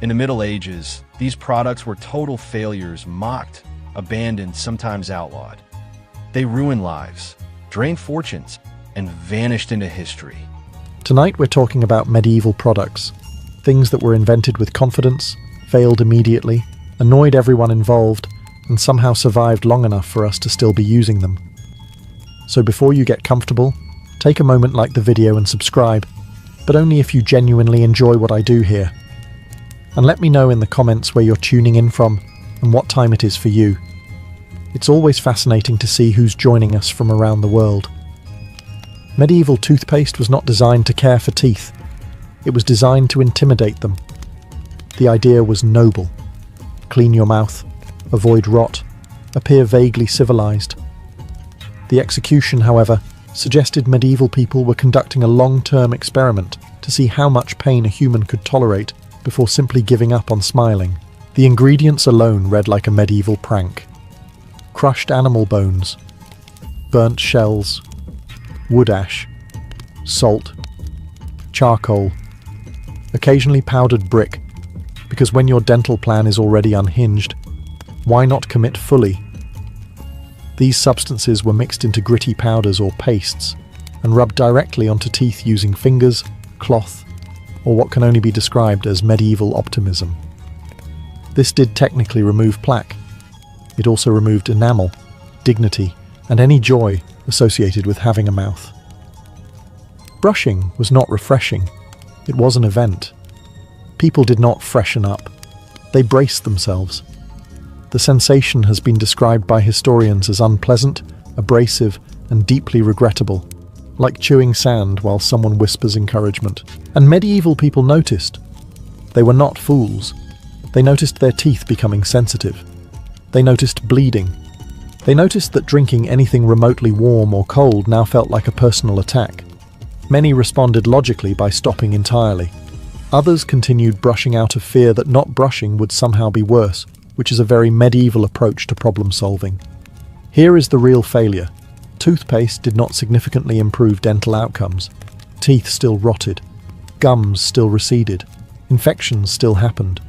In the Middle Ages, these products were total failures, mocked, abandoned, sometimes outlawed. They ruined lives, drained fortunes, and vanished into history. Tonight we're talking about medieval products, things that were invented with confidence, failed immediately, annoyed everyone involved, and somehow survived long enough for us to still be using them. So before you get comfortable, take a moment, like the video and subscribe, but only if you genuinely enjoy what I do here. And let me know in the comments where you're tuning in from and what time it is for you. It's always fascinating to see who's joining us from around the world. Medieval toothpaste was not designed to care for teeth. It was designed to intimidate them. The idea was noble. Clean your mouth, avoid rot, appear vaguely civilized. The execution, however, suggested medieval people were conducting a long-term experiment to see how much pain a human could tolerate before simply giving up on smiling. The ingredients alone read like a medieval prank. Crushed animal bones, burnt shells, wood ash, salt, charcoal, occasionally powdered brick, because when your dental plan is already unhinged, why not commit fully? These substances were mixed into gritty powders or pastes and rubbed directly onto teeth using fingers, cloth, or what can only be described as medieval optimism. This did technically remove plaque. It also removed enamel, dignity, and any joy associated with having a mouth. Brushing was not refreshing. It was an event. People did not freshen up. They braced themselves. The sensation has been described by historians as unpleasant, abrasive, and deeply regrettable, like chewing sand while someone whispers encouragement. And medieval people noticed. They were not fools. They noticed their teeth becoming sensitive. They noticed bleeding. They noticed that drinking anything remotely warm or cold now felt like a personal attack. Many responded logically by stopping entirely. Others continued brushing out of fear that not brushing would somehow be worse, which is a very medieval approach to problem solving. Here is the real failure. Toothpaste did not significantly improve dental outcomes. Teeth still rotted. Gums still receded. Infections still happened.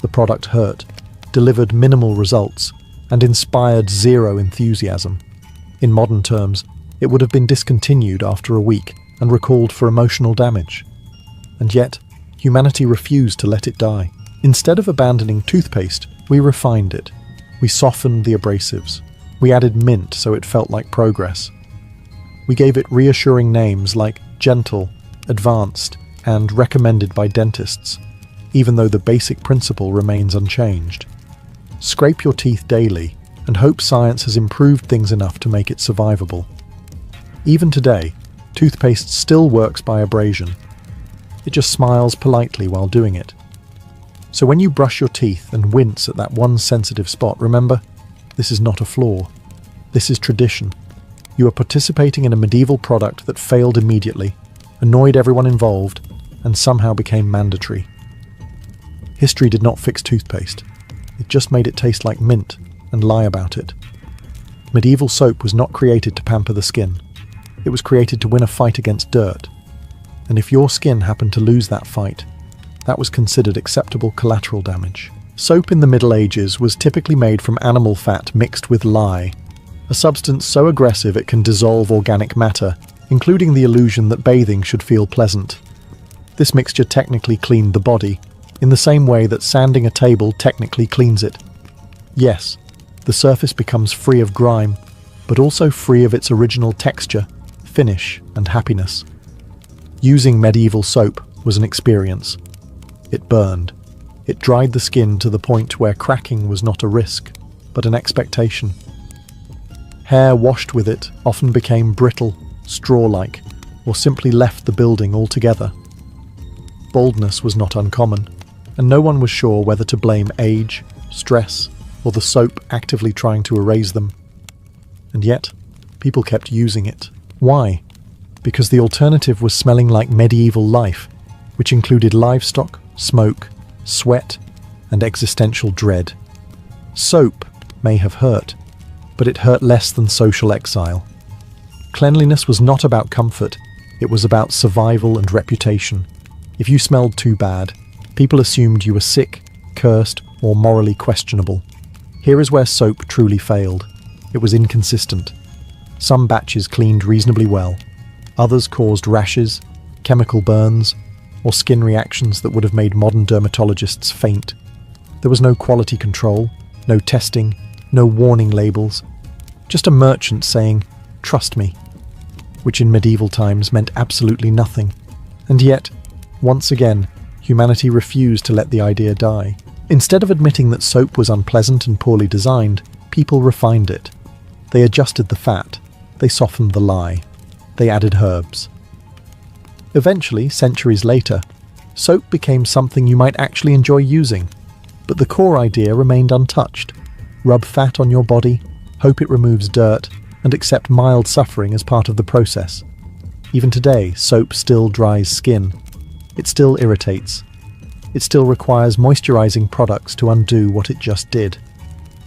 The product hurt, delivered minimal results, and inspired zero enthusiasm. In modern terms, it would have been discontinued after a week and recalled for emotional damage. And yet, humanity refused to let it die. Instead of abandoning toothpaste, we refined it. We softened the abrasives. We added mint so it felt like progress. We gave it reassuring names like gentle, advanced, and recommended by dentists, even though the basic principle remains unchanged. Scrape your teeth daily and hope science has improved things enough to make it survivable. Even today, toothpaste still works by abrasion. It just smiles politely while doing it. So when you brush your teeth and wince at that one sensitive spot, remember, this is not a flaw. This is tradition. You are participating in a medieval product that failed immediately, annoyed everyone involved, and somehow became mandatory. History did not fix toothpaste. It just made it taste like mint and lie about it. Medieval soap was not created to pamper the skin. It was created to win a fight against dirt. And if your skin happened to lose that fight, that was considered acceptable collateral damage. Soap in the Middle Ages was typically made from animal fat mixed with lye, a substance so aggressive it can dissolve organic matter, including the illusion that bathing should feel pleasant. This mixture technically cleaned the body, in the same way that sanding a table technically cleans it. Yes, the surface becomes free of grime, but also free of its original texture, finish, and happiness. Using medieval soap was an experience. It burned. It dried the skin to the point where cracking was not a risk, but an expectation. Hair washed with it often became brittle, straw-like, or simply left the building altogether. Baldness was not uncommon, and no one was sure whether to blame age, stress, or the soap actively trying to erase them. And yet, people kept using it. Why? Because the alternative was smelling like medieval life, which included livestock, smoke, sweat, and existential dread. Soap may have hurt, but it hurt less than social exile. Cleanliness was not about comfort, it was about survival and reputation. If you smelled too bad, People assumed you were sick, cursed, or morally questionable. Here is where soap truly failed. It was inconsistent. Some batches cleaned reasonably well. Others caused rashes, chemical burns, or skin reactions that would have made modern dermatologists faint. There was no quality control, no testing, no warning labels. Just a merchant saying, "Trust me," which in medieval times meant absolutely nothing. And yet, once again, humanity refused to let the idea die. Instead of admitting that soap was unpleasant and poorly designed, people refined it. They adjusted the fat. They softened the lye. They added herbs. Eventually, centuries later, soap became something you might actually enjoy using. But the core idea remained untouched. Rub fat on your body, hope it removes dirt, and accept mild suffering as part of the process. Even today, soap still dries skin. It still irritates. It still requires moisturizing products to undo what it just did.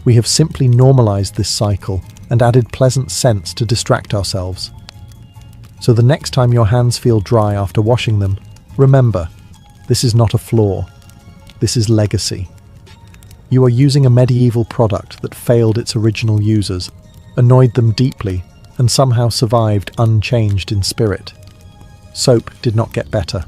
We have simply normalized this cycle and added pleasant scents to distract ourselves. So the next time your hands feel dry after washing them, remember, this is not a flaw. This is legacy. You are using a medieval product that failed its original users, annoyed them deeply, and somehow survived unchanged in spirit. Soap did not get better.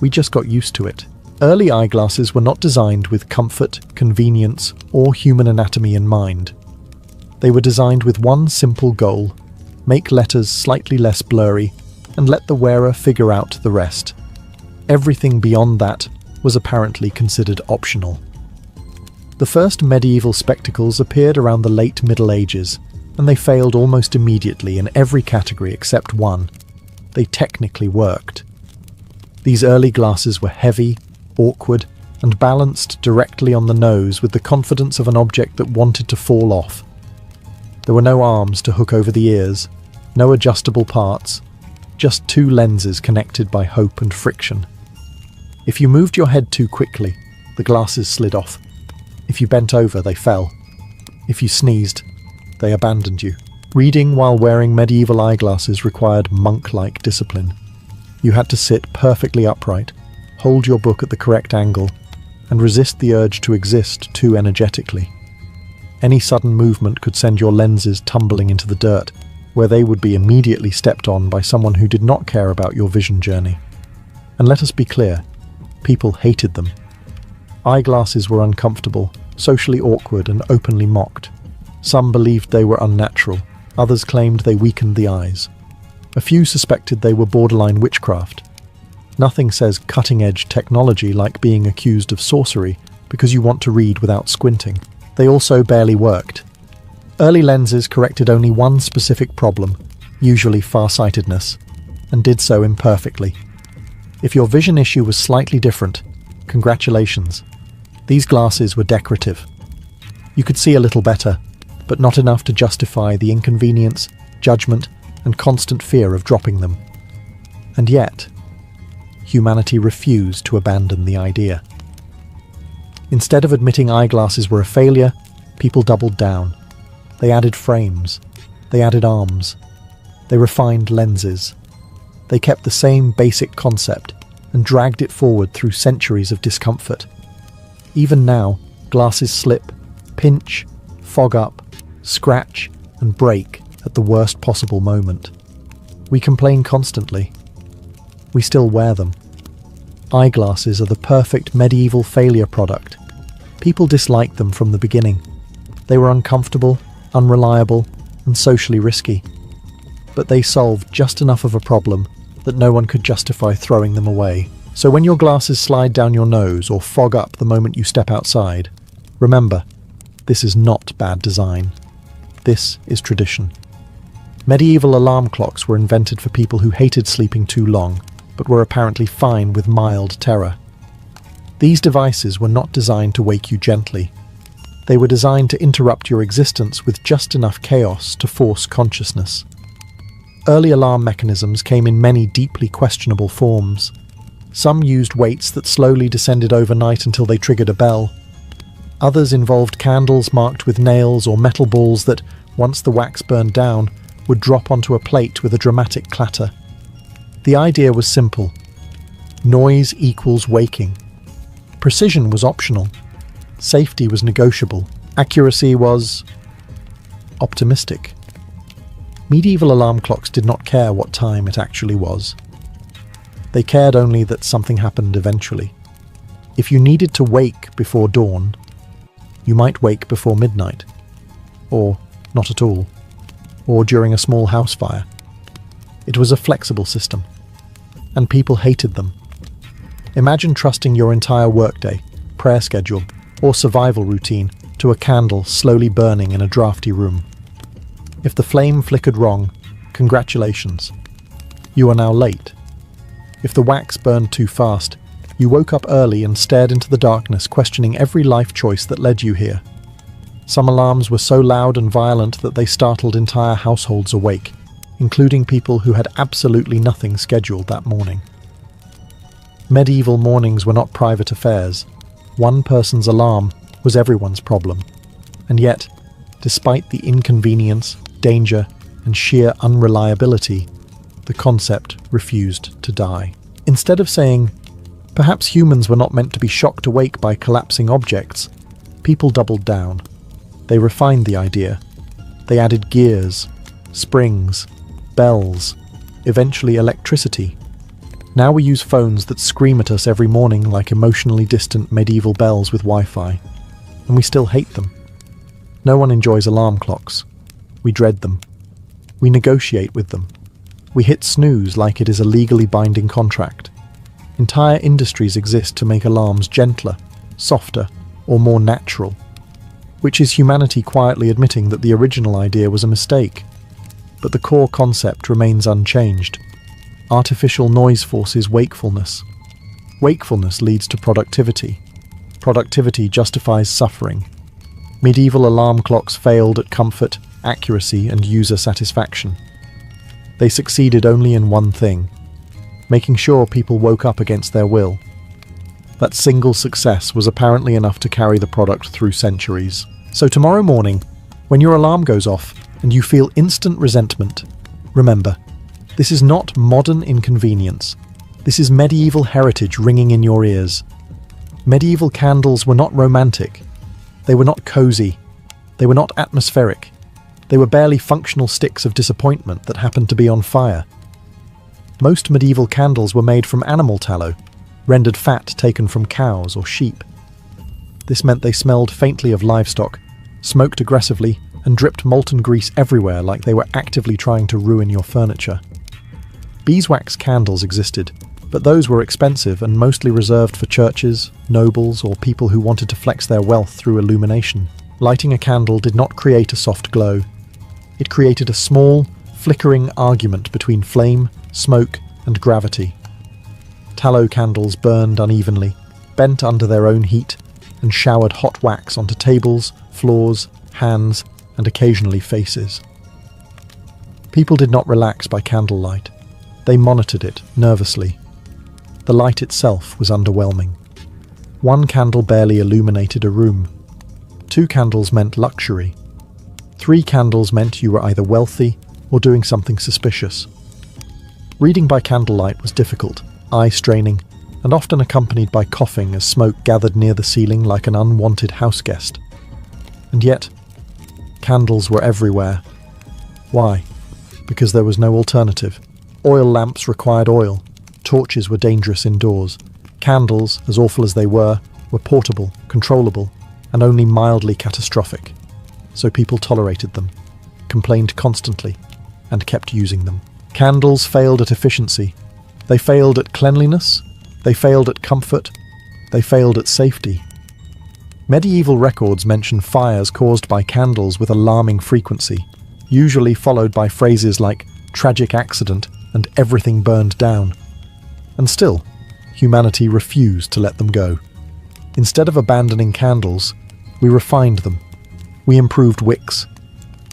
We just got used to it. Early eyeglasses were not designed with comfort, convenience, or human anatomy in mind. They were designed with one simple goal: make letters slightly less blurry and let the wearer figure out the rest. Everything beyond that was apparently considered optional. The first medieval spectacles appeared around the late Middle Ages, and they failed almost immediately in every category except one. They technically worked. These early glasses were heavy, awkward, and balanced directly on the nose with the confidence of an object that wanted to fall off. There were no arms to hook over the ears, no adjustable parts, just two lenses connected by hope and friction. If you moved your head too quickly, the glasses slid off. If you bent over, they fell. If you sneezed, they abandoned you. Reading while wearing medieval eyeglasses required monk-like discipline. You had to sit perfectly upright, hold your book at the correct angle, and resist the urge to exist too energetically. Any sudden movement could send your lenses tumbling into the dirt, where they would be immediately stepped on by someone who did not care about your vision journey. And let us be clear, people hated them. Eyeglasses were uncomfortable, socially awkward, and openly mocked. Some believed they were unnatural, others claimed they weakened the eyes. A few suspected they were borderline witchcraft. Nothing says cutting-edge technology like being accused of sorcery because you want to read without squinting. They also barely worked. Early lenses corrected only one specific problem, usually farsightedness, and did so imperfectly. If your vision issue was slightly different, congratulations. These glasses were decorative. You could see a little better, but not enough to justify the inconvenience, judgment, and constant fear of dropping them. And yet, humanity refused to abandon the idea. Instead of admitting eyeglasses were a failure, people doubled down. They added frames. They added arms. They refined lenses. They kept the same basic concept and dragged it forward through centuries of discomfort. Even now, glasses slip, pinch, fog up, scratch, and break at the worst possible moment. We complain constantly. We still wear them. Eyeglasses are the perfect medieval failure product. People disliked them from the beginning. They were uncomfortable, unreliable, and socially risky. But they solved just enough of a problem that no one could justify throwing them away. So when your glasses slide down your nose or fog up the moment you step outside, remember, this is not bad design. This is tradition. Medieval alarm clocks were invented for people who hated sleeping too long, but were apparently fine with mild terror. These devices were not designed to wake you gently. They were designed to interrupt your existence with just enough chaos to force consciousness. Early alarm mechanisms came in many deeply questionable forms. Some used weights that slowly descended overnight until they triggered a bell. Others involved candles marked with nails or metal balls that, once the wax burned down, would drop onto a plate with a dramatic clatter. The idea was simple. Noise equals waking. Precision was optional. Safety was negotiable. Accuracy was optimistic. Medieval alarm clocks did not care what time it actually was. They cared only that something happened eventually. If you needed to wake before dawn, you might wake before midnight. Or not at all. Or during a small house fire. It was a flexible system. And people hated them. Imagine trusting your entire workday, prayer schedule, or survival routine to a candle slowly burning in a drafty room. If the flame flickered wrong, congratulations. You are now late. If the wax burned too fast, you woke up early and stared into the darkness, questioning every life choice that led you here. Some alarms were so loud and violent that they startled entire households awake, including people who had absolutely nothing scheduled that morning. Medieval mornings were not private affairs. One person's alarm was everyone's problem. And yet, despite the inconvenience, danger, and sheer unreliability, the concept refused to die. Instead of saying, perhaps humans were not meant to be shocked awake by collapsing objects, people doubled down. They refined the idea. They added gears, springs, bells, eventually electricity. Now we use phones that scream at us every morning like emotionally distant medieval bells with Wi-Fi. And we still hate them. No one enjoys alarm clocks. We dread them. We negotiate with them. We hit snooze like it is a legally binding contract. Entire industries exist to make alarms gentler, softer, or more natural, which is humanity quietly admitting that the original idea was a mistake. But the core concept remains unchanged. Artificial noise forces wakefulness. Wakefulness leads to productivity. Productivity justifies suffering. Medieval alarm clocks failed at comfort, accuracy, and user satisfaction. They succeeded only in one thing: making sure people woke up against their will. That single success was apparently enough to carry the product through centuries. So tomorrow morning, when your alarm goes off and you feel instant resentment, remember, this is not modern inconvenience. This is medieval heritage ringing in your ears. Medieval candles were not romantic. They were not cozy. They were not atmospheric. They were barely functional sticks of disappointment that happened to be on fire. Most medieval candles were made from animal tallow, rendered fat taken from cows or sheep. This meant they smelled faintly of livestock, smoked aggressively, and dripped molten grease everywhere like they were actively trying to ruin your furniture. Beeswax candles existed, but those were expensive and mostly reserved for churches, nobles, or people who wanted to flex their wealth through illumination. Lighting a candle did not create a soft glow. It created a small, flickering argument between flame, smoke, and gravity. Tallow candles burned unevenly, bent under their own heat, and showered hot wax onto tables, floors, hands, and occasionally faces. People did not relax by candlelight. They monitored it nervously. The light itself was underwhelming. One candle barely illuminated a room. 2 candles meant luxury. 3 candles meant you were either wealthy or doing something suspicious. Reading by candlelight was difficult, eye-straining, and often accompanied by coughing as smoke gathered near the ceiling like an unwanted house guest. And yet, candles were everywhere. Why? Because there was no alternative. Oil lamps required oil. Torches were dangerous indoors. Candles, as awful as they were portable, controllable, and only mildly catastrophic. So people tolerated them, complained constantly, and kept using them. Candles failed at efficiency. They failed at cleanliness. They failed at comfort. They failed at safety. Medieval records mention fires caused by candles with alarming frequency, usually followed by phrases like tragic accident and everything burned down. And still, humanity refused to let them go. Instead of abandoning candles, we refined them. We improved wicks.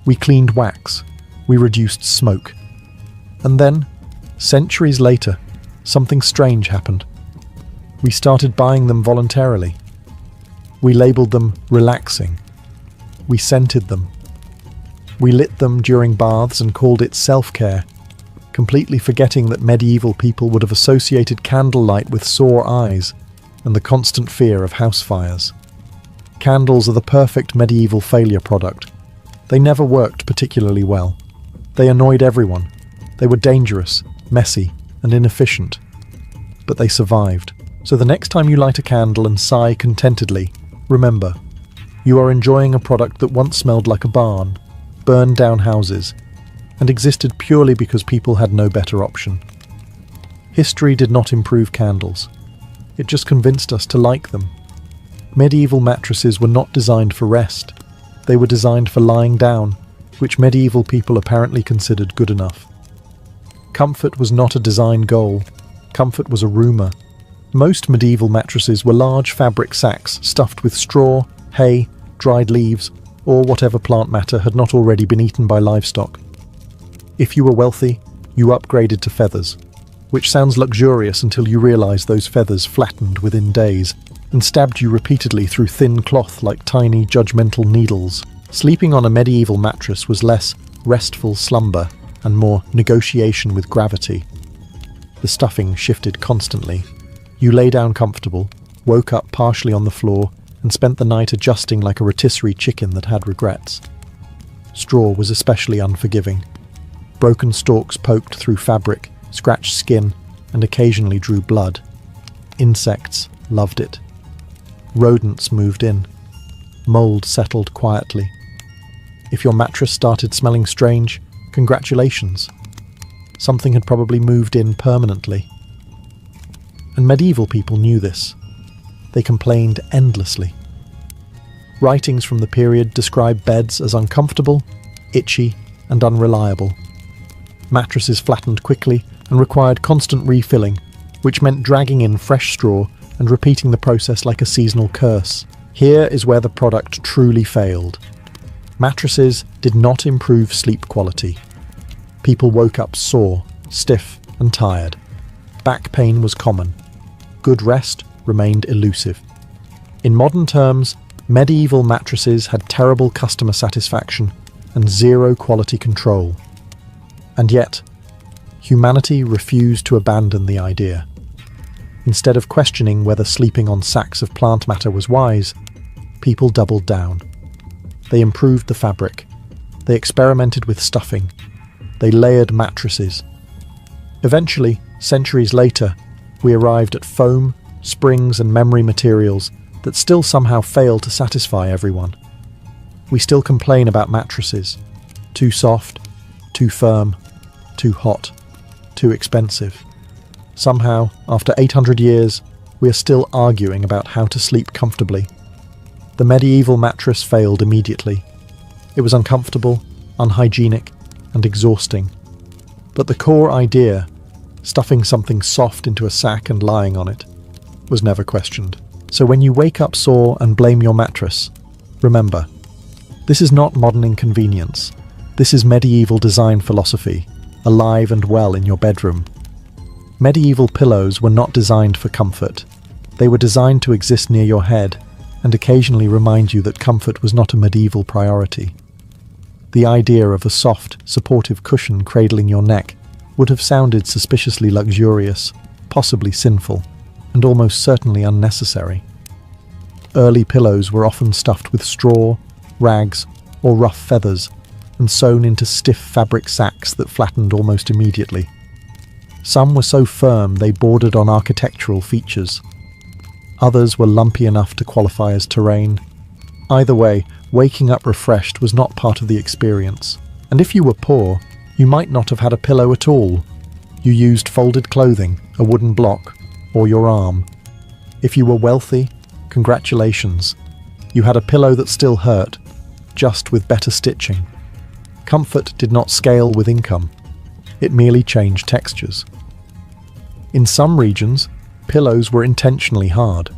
We cleaned wax. We reduced smoke. And then, centuries later, something strange happened. We started buying them voluntarily. We labeled them relaxing. We scented them. We lit them during baths and called it self-care, completely forgetting that medieval people would have associated candlelight with sore eyes, and the constant fear of house fires. Candles are the perfect medieval failure product. They never worked particularly well. They annoyed everyone. They were dangerous, messy, and inefficient. But they survived. So the next time you light a candle and sigh contentedly, remember, you are enjoying a product that once smelled like a barn, burned down houses, and existed purely because people had no better option. History did not improve candles. It just convinced us to like them. Medieval mattresses were not designed for rest. They were designed for lying down, which medieval people apparently considered good enough. Comfort was not a design goal. Comfort was a rumour. Most medieval mattresses were large fabric sacks stuffed with straw, hay, dried leaves, or whatever plant matter had not already been eaten by livestock. If you were wealthy, you upgraded to feathers, which sounds luxurious until you realise those feathers flattened within days and stabbed you repeatedly through thin cloth like tiny, judgmental needles. Sleeping on a medieval mattress was less restful slumber and more negotiation with gravity. The stuffing shifted constantly. You lay down comfortable, woke up partially on the floor, and spent the night adjusting like a rotisserie chicken that had regrets. Straw was especially unforgiving. Broken stalks poked through fabric, scratched skin, and occasionally drew blood. Insects loved it. Rodents moved in. Mold settled quietly. If your mattress started smelling strange, congratulations. Something had probably moved in permanently. And medieval people knew this. They complained endlessly. Writings from the period describe beds as uncomfortable, itchy, and unreliable. Mattresses flattened quickly and required constant refilling, which meant dragging in fresh straw and repeating the process like a seasonal curse. Here is where the product truly failed. Mattresses did not improve sleep quality. People woke up sore, stiff, and tired. Back pain was common. Good rest remained elusive. In modern terms, medieval mattresses had terrible customer satisfaction and zero quality control. And yet, humanity refused to abandon the idea. Instead of questioning whether sleeping on sacks of plant matter was wise, people doubled down. They improved the fabric. They experimented with stuffing. They layered mattresses. Eventually, centuries later, we arrived at foam, springs, and memory materials that still somehow fail to satisfy everyone. We still complain about mattresses. Too soft, too firm, too hot, too expensive. Somehow, after 800 years, we are still arguing about how to sleep comfortably. The medieval mattress failed immediately. It was uncomfortable, unhygienic, and exhausting. But the core idea, stuffing something soft into a sack and lying on it, was never questioned. So when you wake up sore and blame your mattress, remember, this is not modern inconvenience. This is medieval design philosophy, alive and well in your bedroom. Medieval pillows were not designed for comfort. They were designed to exist near your head and occasionally remind you that comfort was not a medieval priority. The idea of a soft, supportive cushion cradling your neck would have sounded suspiciously luxurious, possibly sinful, and almost certainly unnecessary. Early pillows were often stuffed with straw, rags, or rough feathers, and sewn into stiff fabric sacks that flattened almost immediately. Some were so firm they bordered on architectural features. Others were lumpy enough to qualify as terrain. Either way, waking up refreshed was not part of the experience. And if you were poor, you might not have had a pillow at all. You used folded clothing, a wooden block, or your arm. If you were wealthy, congratulations. You had a pillow that still hurt, just with better stitching. Comfort did not scale with income. It merely changed textures. In some regions, pillows were intentionally hard.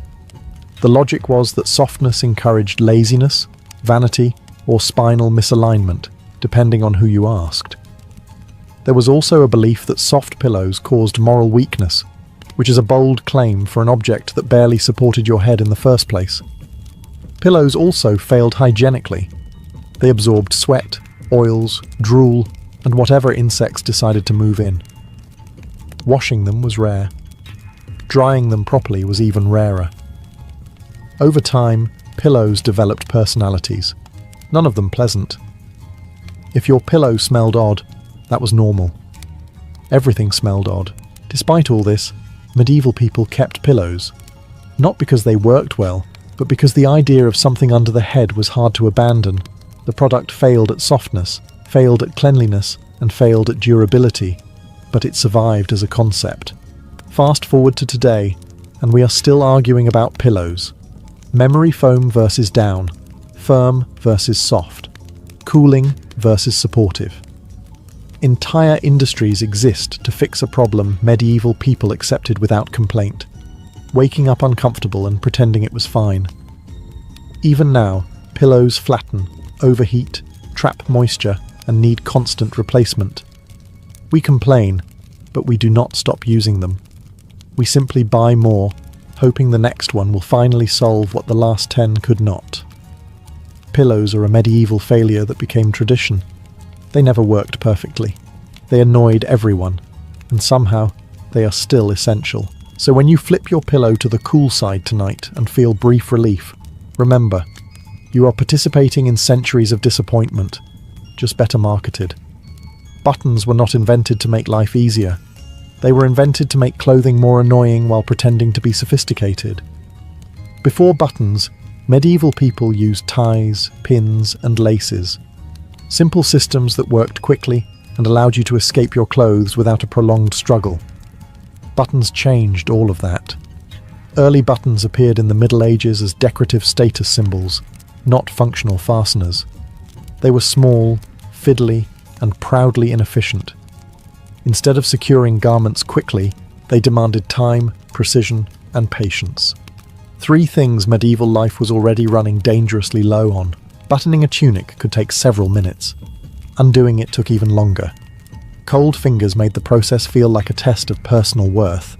The logic was that softness encouraged laziness, vanity, or spinal misalignment, depending on who you asked. There was also a belief that soft pillows caused moral weakness, which is a bold claim for an object that barely supported your head in the first place. Pillows also failed hygienically. They absorbed sweat, oils, drool, and whatever insects decided to move in. Washing them was rare. Drying them properly was even rarer. Over time, pillows developed personalities, none of them pleasant. If your pillow smelled odd, that was normal. Everything smelled odd. Despite all this, medieval people kept pillows, not because they worked well, but because the idea of something under the head was hard to abandon. The product failed at softness, failed at cleanliness, and failed at durability, but it survived as a concept. Fast forward to today, and we are still arguing about pillows. Memory foam versus down, firm versus soft, cooling versus supportive. Entire industries exist to fix a problem medieval people accepted without complaint, waking up uncomfortable and pretending it was fine. Even now, pillows flatten, overheat, trap moisture, and need constant replacement. We complain, but we do not stop using them. We simply buy more, hoping the next one will finally solve what the last 10 could not. Pillows are a medieval failure that became tradition. They never worked perfectly. They annoyed everyone, and somehow they are still essential. So when you flip your pillow to the cool side tonight and feel brief relief, remember, you are participating in centuries of disappointment, just better marketed. Buttons were not invented to make life easier. They were invented to make clothing more annoying while pretending to be sophisticated. Before buttons, medieval people used ties, pins, and laces. Simple systems that worked quickly and allowed you to escape your clothes without a prolonged struggle. Buttons changed all of that. Early buttons appeared in the Middle Ages as decorative status symbols, not functional fasteners. They were small, fiddly, and proudly inefficient. Instead of securing garments quickly, they demanded time, precision, and patience. 3 things medieval life was already running dangerously low on. Buttoning a tunic could take several minutes. Undoing it took even longer. Cold fingers made the process feel like a test of personal worth.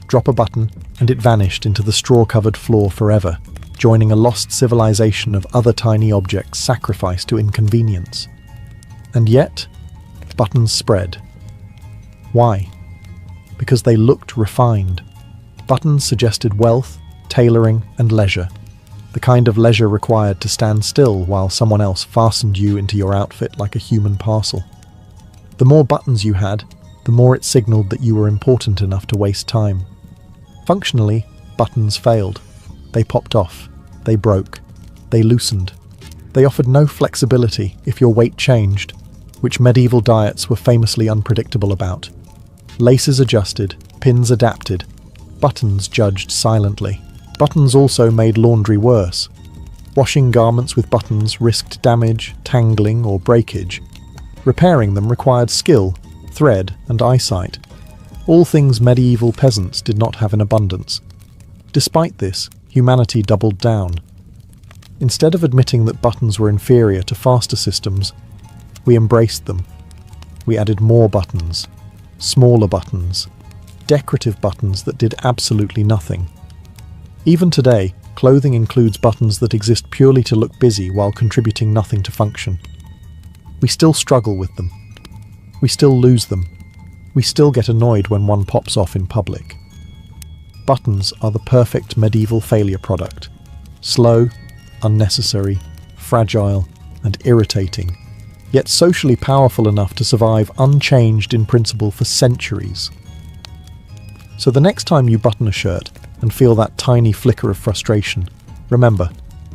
Drop a button, and it vanished into the straw-covered floor forever, joining a lost civilization of other tiny objects sacrificed to inconvenience. And yet, buttons spread. Why? Because they looked refined. Buttons suggested wealth, tailoring, and leisure. The kind of leisure required to stand still while someone else fastened you into your outfit like a human parcel. The more buttons you had, the more it signaled that you were important enough to waste time. Functionally, buttons failed. They popped off. They broke. They loosened. They offered no flexibility if your weight changed, which medieval diets were famously unpredictable about. Laces adjusted, pins adapted, buttons judged silently. Buttons also made laundry worse. Washing garments with buttons risked damage, tangling, or breakage. Repairing them required skill, thread, and eyesight. All things medieval peasants did not have in abundance. Despite this, humanity doubled down. Instead of admitting that buttons were inferior to faster systems, we embraced them. We added more buttons, smaller buttons, decorative buttons that did absolutely nothing. Even today, clothing includes buttons that exist purely to look busy while contributing nothing to function. We still struggle with them. We still lose them. We still get annoyed when one pops off in public. Buttons are the perfect medieval failure product. Slow, unnecessary, fragile, and irritating, yet socially powerful enough to survive unchanged in principle for centuries. So the next time you button a shirt and feel that tiny flicker of frustration, remember,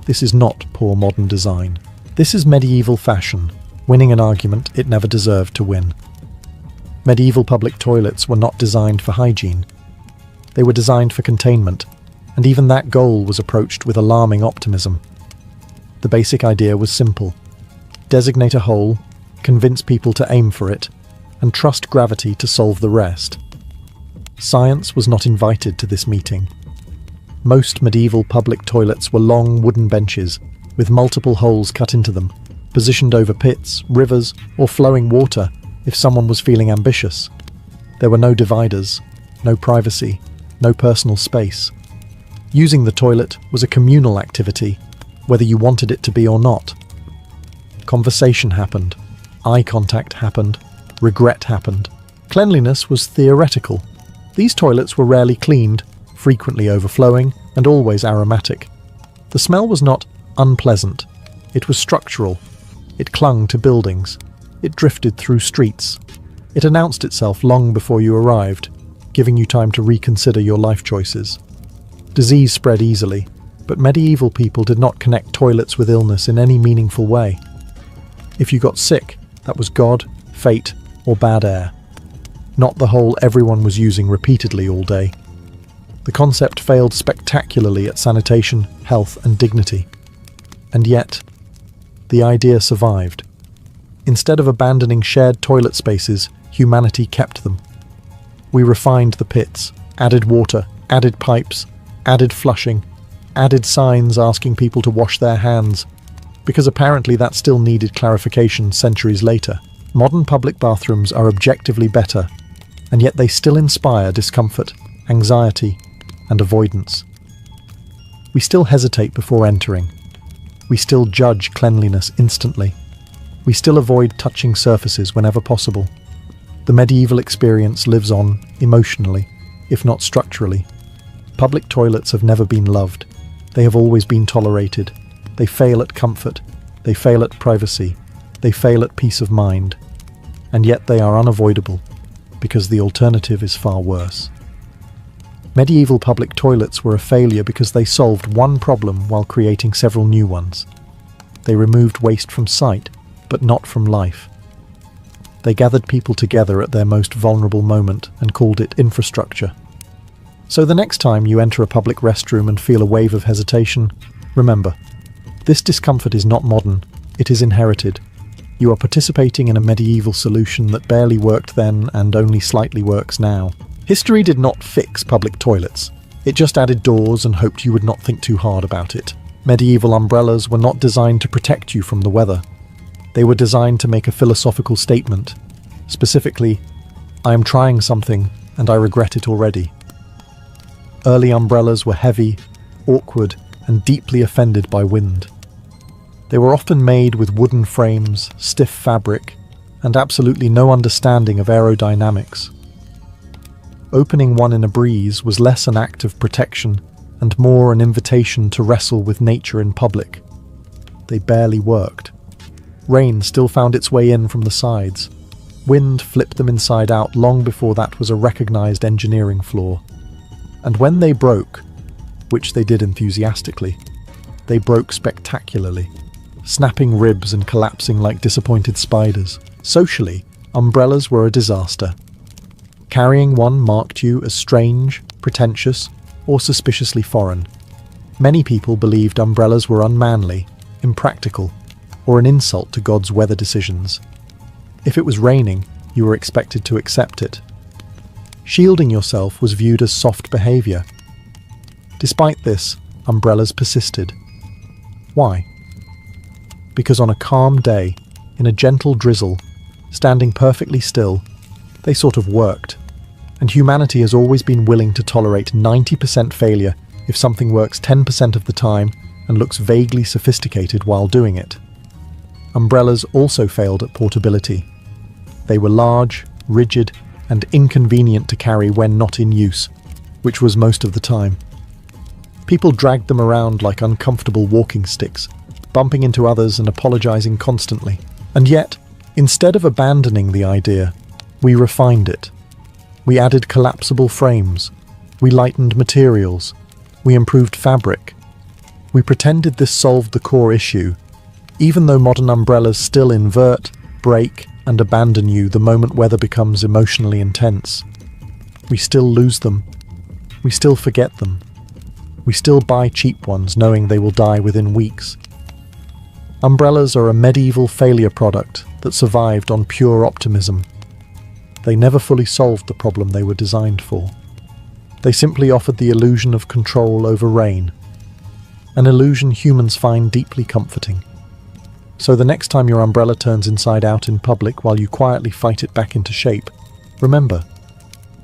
this is not poor modern design. This is medieval fashion, winning an argument it never deserved to win. Medieval public toilets were not designed for hygiene. They were designed for containment, and even that goal was approached with alarming optimism. The basic idea was simple. Designate a hole, convince people to aim for it, and trust gravity to solve the rest. Science was not invited to this meeting. Most medieval public toilets were long wooden benches, with multiple holes cut into them, positioned over pits, rivers, or flowing water if someone was feeling ambitious. There were no dividers, no privacy, no personal space. Using the toilet was a communal activity, whether you wanted it to be or not. Conversation happened, eye contact happened, regret happened. Cleanliness was theoretical. These toilets were rarely cleaned, frequently overflowing, and always aromatic. The smell was not unpleasant. It was structural. It clung to buildings. It drifted through streets. It announced itself long before you arrived, giving you time to reconsider your life choices. Disease spread easily, but medieval people did not connect toilets with illness in any meaningful way. If you got sick, that was God, fate, or bad air. Not the hole everyone was using repeatedly all day. The concept failed spectacularly at sanitation, health, and dignity. And yet, the idea survived. Instead of abandoning shared toilet spaces, humanity kept them. We refined the pits, added water, added pipes, added flushing, added signs asking people to wash their hands, because apparently that still needed clarification centuries later. Modern public bathrooms are objectively better, and yet they still inspire discomfort, anxiety, and avoidance. We still hesitate before entering. We still judge cleanliness instantly. We still avoid touching surfaces whenever possible. The medieval experience lives on emotionally, if not structurally. Public toilets have never been loved. They have always been tolerated. They fail at comfort. They fail at privacy. They fail at peace of mind. And yet they are unavoidable, because the alternative is far worse. Medieval public toilets were a failure because they solved one problem while creating several new ones. They removed waste from sight, but not from life. They gathered people together at their most vulnerable moment and called it infrastructure. So the next time you enter a public restroom and feel a wave of hesitation, remember, this discomfort is not modern, it is inherited. You are participating in a medieval solution that barely worked then and only slightly works now. History did not fix public toilets. It just added doors and hoped you would not think too hard about it. Medieval umbrellas were not designed to protect you from the weather. They were designed to make a philosophical statement. Specifically, I am trying something and I regret it already. Early umbrellas were heavy, awkward, and deeply offended by wind. They were often made with wooden frames, stiff fabric, and absolutely no understanding of aerodynamics. Opening one in a breeze was less an act of protection and more an invitation to wrestle with nature in public. They barely worked. Rain still found its way in from the sides. Wind flipped them inside out long before that was a recognized engineering flaw. And when they broke, which they did enthusiastically, they broke spectacularly, snapping ribs and collapsing like disappointed spiders. Socially, umbrellas were a disaster. Carrying one marked you as strange, pretentious, or suspiciously foreign. Many people believed umbrellas were unmanly, impractical, or an insult to God's weather decisions. If it was raining, you were expected to accept it. Shielding yourself was viewed as soft behavior. Despite this, umbrellas persisted. Why? Because on a calm day, in a gentle drizzle, standing perfectly still, they sort of worked. And humanity has always been willing to tolerate 90% failure if something works 10% of the time and looks vaguely sophisticated while doing it. Umbrellas also failed at portability. They were large, rigid, and inconvenient to carry when not in use, which was most of the time. People dragged them around like uncomfortable walking sticks, bumping into others and apologizing constantly. And yet, instead of abandoning the idea, we refined it. We added collapsible frames. We lightened materials. We improved fabric. We pretended this solved the core issue, even though modern umbrellas still invert, break, and abandon you the moment weather becomes emotionally intense. We still lose them. We still forget them. We still buy cheap ones knowing they will die within weeks. Umbrellas are a medieval failure product that survived on pure optimism. They never fully solved the problem they were designed for. They simply offered the illusion of control over rain, an illusion humans find deeply comforting. So the next time your umbrella turns inside out in public while you quietly fight it back into shape, remember,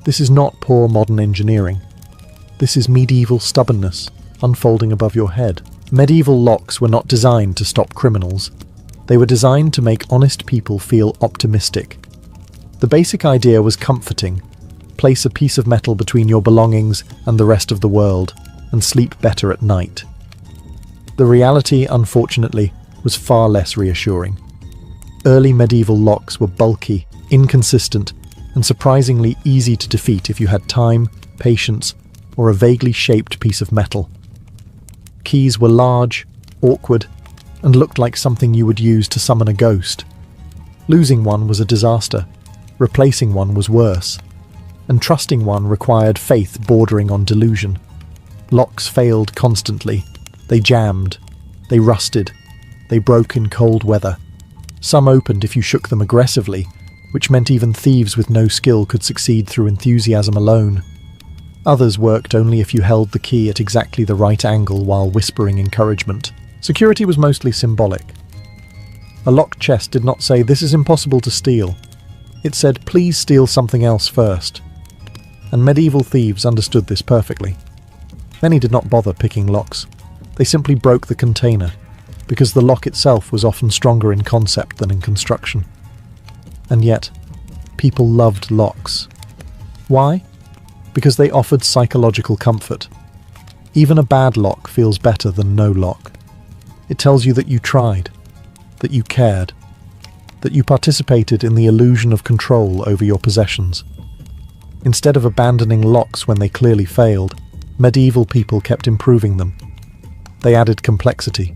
this is not poor modern engineering. This is medieval stubbornness unfolding above your head. Medieval locks were not designed to stop criminals. They were designed to make honest people feel optimistic. The basic idea was comforting. Place a piece of metal between your belongings and the rest of the world, and sleep better at night. The reality, unfortunately, was far less reassuring. Early medieval locks were bulky, inconsistent, and surprisingly easy to defeat if you had time, patience, or a vaguely shaped piece of metal. Keys were large, awkward, and looked like something you would use to summon a ghost. Losing one was a disaster, replacing one was worse, and trusting one required faith bordering on delusion. Locks failed constantly. They jammed. They rusted. They broke in cold weather. Some opened if you shook them aggressively, which meant even thieves with no skill could succeed through enthusiasm alone. Others worked only if you held the key at exactly the right angle while whispering encouragement. Security was mostly symbolic. A locked chest did not say, "This is impossible to steal." It said, "Please steal something else first." And medieval thieves understood this perfectly. Many did not bother picking locks. They simply broke the container, because the lock itself was often stronger in concept than in construction. And yet, people loved locks. Why? Because they offered psychological comfort. Even a bad lock feels better than no lock. It tells you that you tried, that you cared, that you participated in the illusion of control over your possessions. Instead of abandoning locks when they clearly failed, medieval people kept improving them. They added complexity,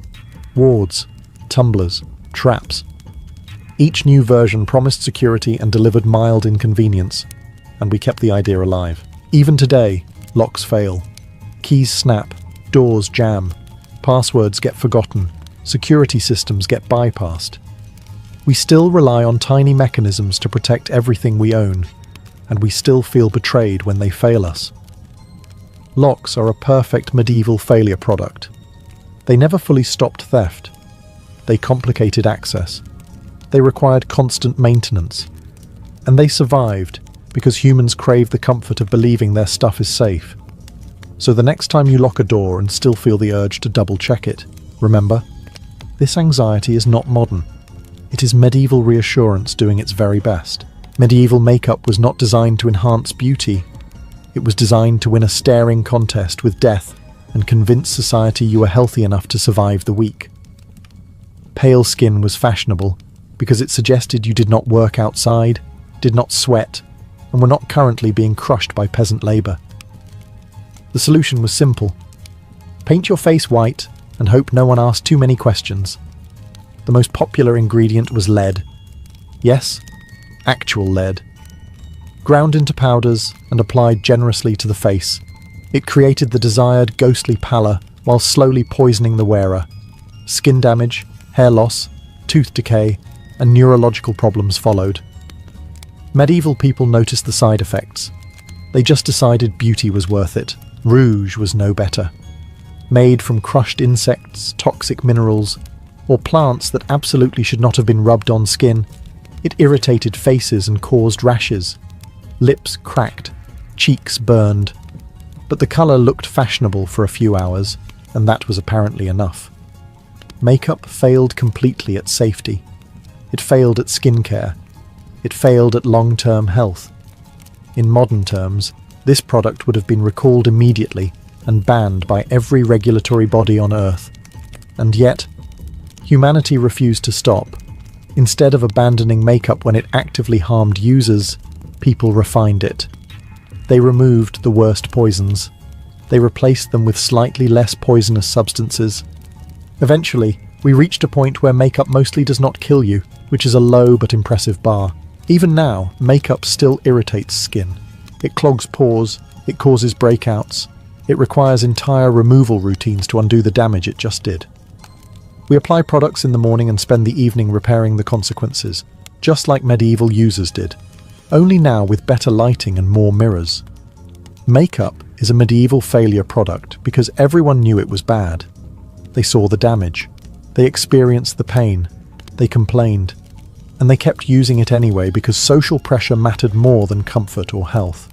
wards, tumblers, traps. Each new version promised security and delivered mild inconvenience, and we kept the idea alive. Even today, locks fail. Keys snap, doors jam, passwords get forgotten, security systems get bypassed. We still rely on tiny mechanisms to protect everything we own, and we still feel betrayed when they fail us. Locks are a perfect medieval failure product. They never fully stopped theft. They complicated access. They required constant maintenance. And they survived because humans crave the comfort of believing their stuff is safe. So the next time you lock a door and still feel the urge to double-check it, remember, this anxiety is not modern. It is medieval reassurance doing its very best. Medieval makeup was not designed to enhance beauty. It was designed to win a staring contest with death and convince society you were healthy enough to survive the week. Pale skin was fashionable because it suggested you did not work outside, did not sweat, and were not currently being crushed by peasant labour. The solution was simple. Paint your face white and hope no one asked too many questions. The most popular ingredient was lead. Yes, actual lead. Ground into powders and applied generously to the face, it created the desired ghostly pallor while slowly poisoning the wearer. Skin damage, hair loss, tooth decay, and neurological problems followed. Medieval people noticed the side effects. They just decided beauty was worth it. Rouge was no better. Made from crushed insects, toxic minerals, or plants that absolutely should not have been rubbed on skin, it irritated faces and caused rashes. Lips cracked, cheeks burned. But the colour looked fashionable for a few hours, and that was apparently enough. Makeup failed completely at safety. It failed at skincare. It failed at long-term health. In modern terms, this product would have been recalled immediately and banned by every regulatory body on Earth. And yet, humanity refused to stop. Instead of abandoning makeup when it actively harmed users, people refined it. They removed the worst poisons. They replaced them with slightly less poisonous substances. Eventually, we reached a point where makeup mostly does not kill you, which is a low but impressive bar. Even now, makeup still irritates skin. It clogs pores, it causes breakouts, it requires entire removal routines to undo the damage it just did. We apply products in the morning and spend the evening repairing the consequences, just like medieval users did, only now with better lighting and more mirrors. Makeup is a medieval failure product because everyone knew it was bad. They saw the damage, they experienced the pain, they complained, and they kept using it anyway because social pressure mattered more than comfort or health.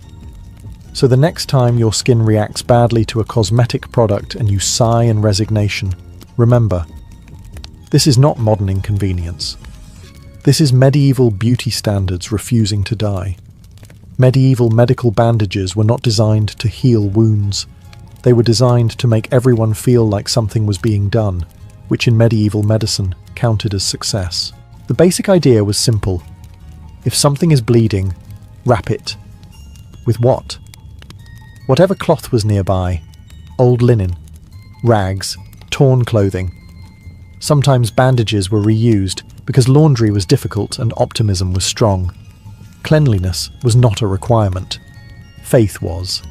So the next time your skin reacts badly to a cosmetic product and you sigh in resignation, remember, this is not modern inconvenience. This is medieval beauty standards refusing to die. Medieval medical bandages were not designed to heal wounds. They were designed to make everyone feel like something was being done, which in medieval medicine counted as success. The basic idea was simple. If something is bleeding, wrap it. With what? Whatever cloth was nearby, old linen, rags, torn clothing. Sometimes bandages were reused because laundry was difficult and optimism was strong. Cleanliness was not a requirement. Faith was.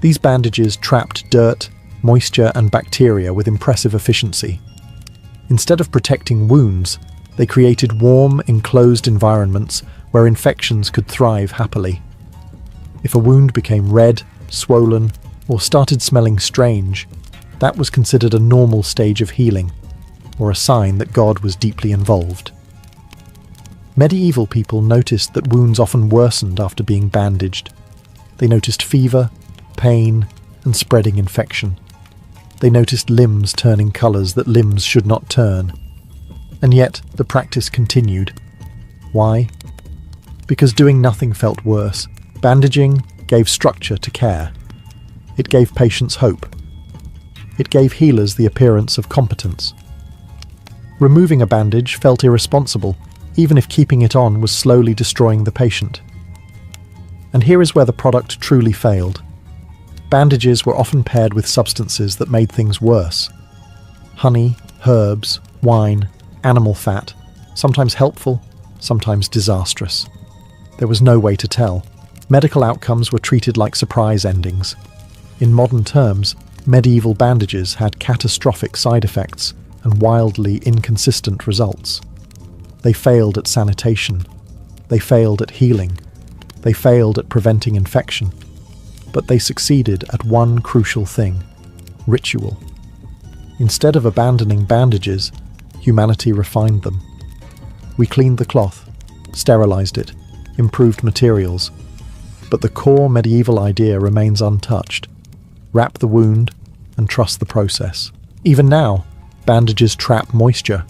These bandages trapped dirt, moisture and bacteria with impressive efficiency. Instead of protecting wounds, they created warm, enclosed environments where infections could thrive happily. If a wound became red, swollen, or started smelling strange, that was considered a normal stage of healing, or a sign that God was deeply involved. Medieval people noticed that wounds often worsened after being bandaged. They noticed fever, pain, and spreading infection. They noticed limbs turning colours that limbs should not turn. And yet, the practice continued. Why? Because doing nothing felt worse. Bandaging gave structure to care. It gave patients hope. It gave healers the appearance of competence. Removing a bandage felt irresponsible, even if keeping it on was slowly destroying the patient. And here is where the product truly failed. Bandages were often paired with substances that made things worse. Honey, herbs, wine, animal fat, sometimes helpful, sometimes disastrous. There was no way to tell. Medical outcomes were treated like surprise endings. In modern terms, medieval bandages had catastrophic side effects and wildly inconsistent results. They failed at sanitation. They failed at healing. They failed at preventing infection. But they succeeded at one crucial thing: ritual. Instead of abandoning bandages, humanity refined them. We cleaned the cloth, sterilized it, improved materials. But the core medieval idea remains untouched. Wrap the wound and trust the process. Even now, bandages trap moisture.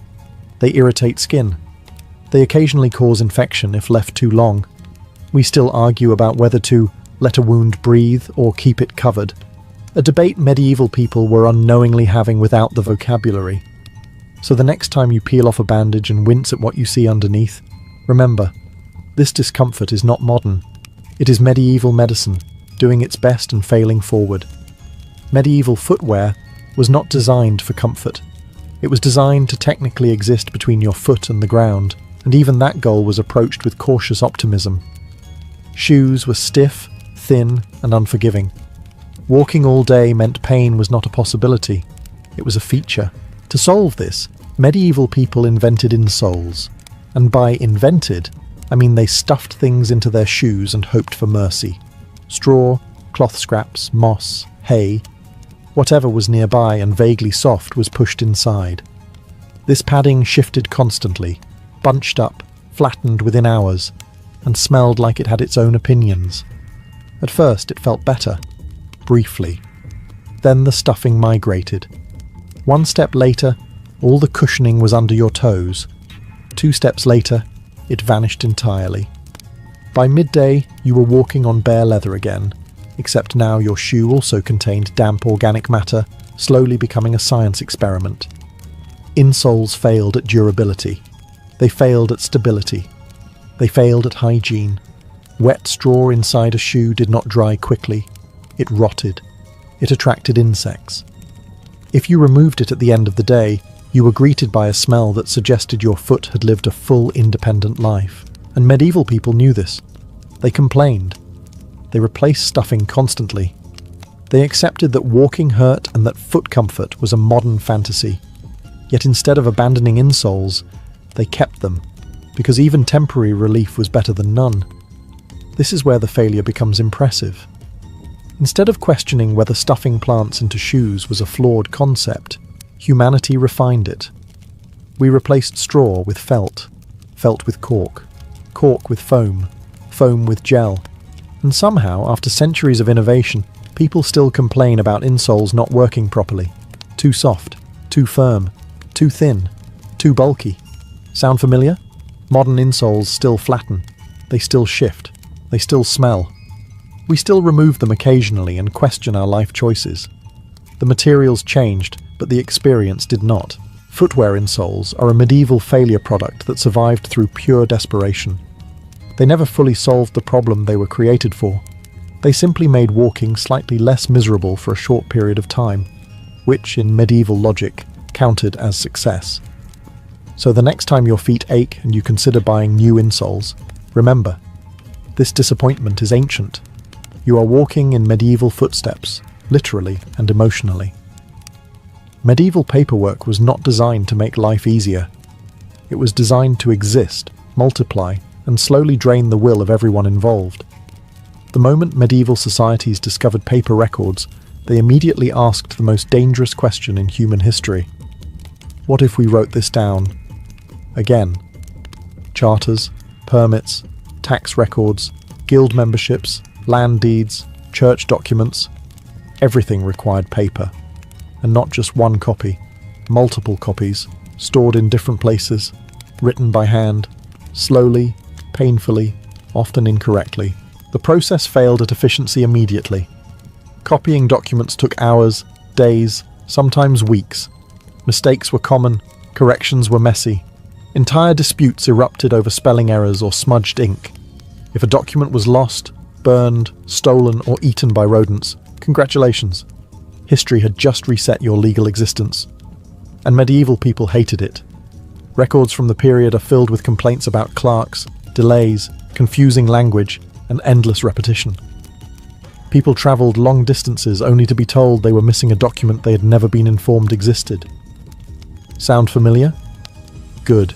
They irritate skin. They occasionally cause infection if left too long. We still argue about whether to let a wound breathe or keep it covered, a debate medieval people were unknowingly having without the vocabulary. So the next time you peel off a bandage and wince at what you see underneath, remember, this discomfort is not modern. It is medieval medicine, doing its best and failing forward. Medieval footwear was not designed for comfort. It was designed to technically exist between your foot and the ground, and even that goal was approached with cautious optimism. Shoes were stiff, thin, and unforgiving. Walking all day meant pain was not a possibility. It was a feature. To solve this, medieval people invented insoles. And by invented, I mean they stuffed things into their shoes and hoped for mercy. Straw, cloth scraps, moss, hay, whatever was nearby and vaguely soft was pushed inside. This padding shifted constantly, bunched up, flattened within hours, and smelled like it had its own opinions. At first it felt better, briefly. Then the stuffing migrated. One step later, all the cushioning was under your toes. 2 steps later, it vanished entirely. By midday, you were walking on bare leather again, except now your shoe also contained damp organic matter, slowly becoming a science experiment. Insoles failed at durability. They failed at stability. They failed at hygiene. Wet straw inside a shoe did not dry quickly. It rotted. It attracted insects. If you removed it at the end of the day, you were greeted by a smell that suggested your foot had lived a full independent life. And medieval people knew this. They complained. They replaced stuffing constantly. They accepted that walking hurt and that foot comfort was a modern fantasy. Yet instead of abandoning insoles, they kept them, because even temporary relief was better than none. This is where the failure becomes impressive. Instead of questioning whether stuffing plants into shoes was a flawed concept, humanity refined it. We replaced straw with felt, felt with cork, cork with foam, foam with gel. And somehow, after centuries of innovation, people still complain about insoles not working properly. Too soft, too firm, too thin, too bulky. Sound familiar? Modern insoles still flatten. They still shift. They still smell. We still remove them occasionally and question our life choices. The materials changed, but the experience did not. Footwear insoles are a medieval failure product that survived through pure desperation. They never fully solved the problem they were created for. They simply made walking slightly less miserable for a short period of time, which, in medieval logic, counted as success. So the next time your feet ache and you consider buying new insoles, remember, this disappointment is ancient. You are walking in medieval footsteps, literally and emotionally. Medieval paperwork was not designed to make life easier. It was designed to exist, multiply, and slowly drain the will of everyone involved. The moment medieval societies discovered paper records, they immediately asked the most dangerous question in human history. What if we wrote this down? Again. Charters, permits, tax records, guild memberships, land deeds, church documents. Everything required paper. And not just one copy, multiple copies, stored in different places, written by hand, slowly, painfully, often incorrectly. The process failed at efficiency immediately. Copying documents took hours, days, sometimes weeks. Mistakes were common, corrections were messy. Entire disputes erupted over spelling errors or smudged ink. If a document was lost, burned, stolen, or eaten by rodents, congratulations. History had just reset your legal existence. And medieval people hated it. Records from the period are filled with complaints about clerks, delays, confusing language, and endless repetition. People travelled long distances only to be told they were missing a document they had never been informed existed. Sound familiar? Good.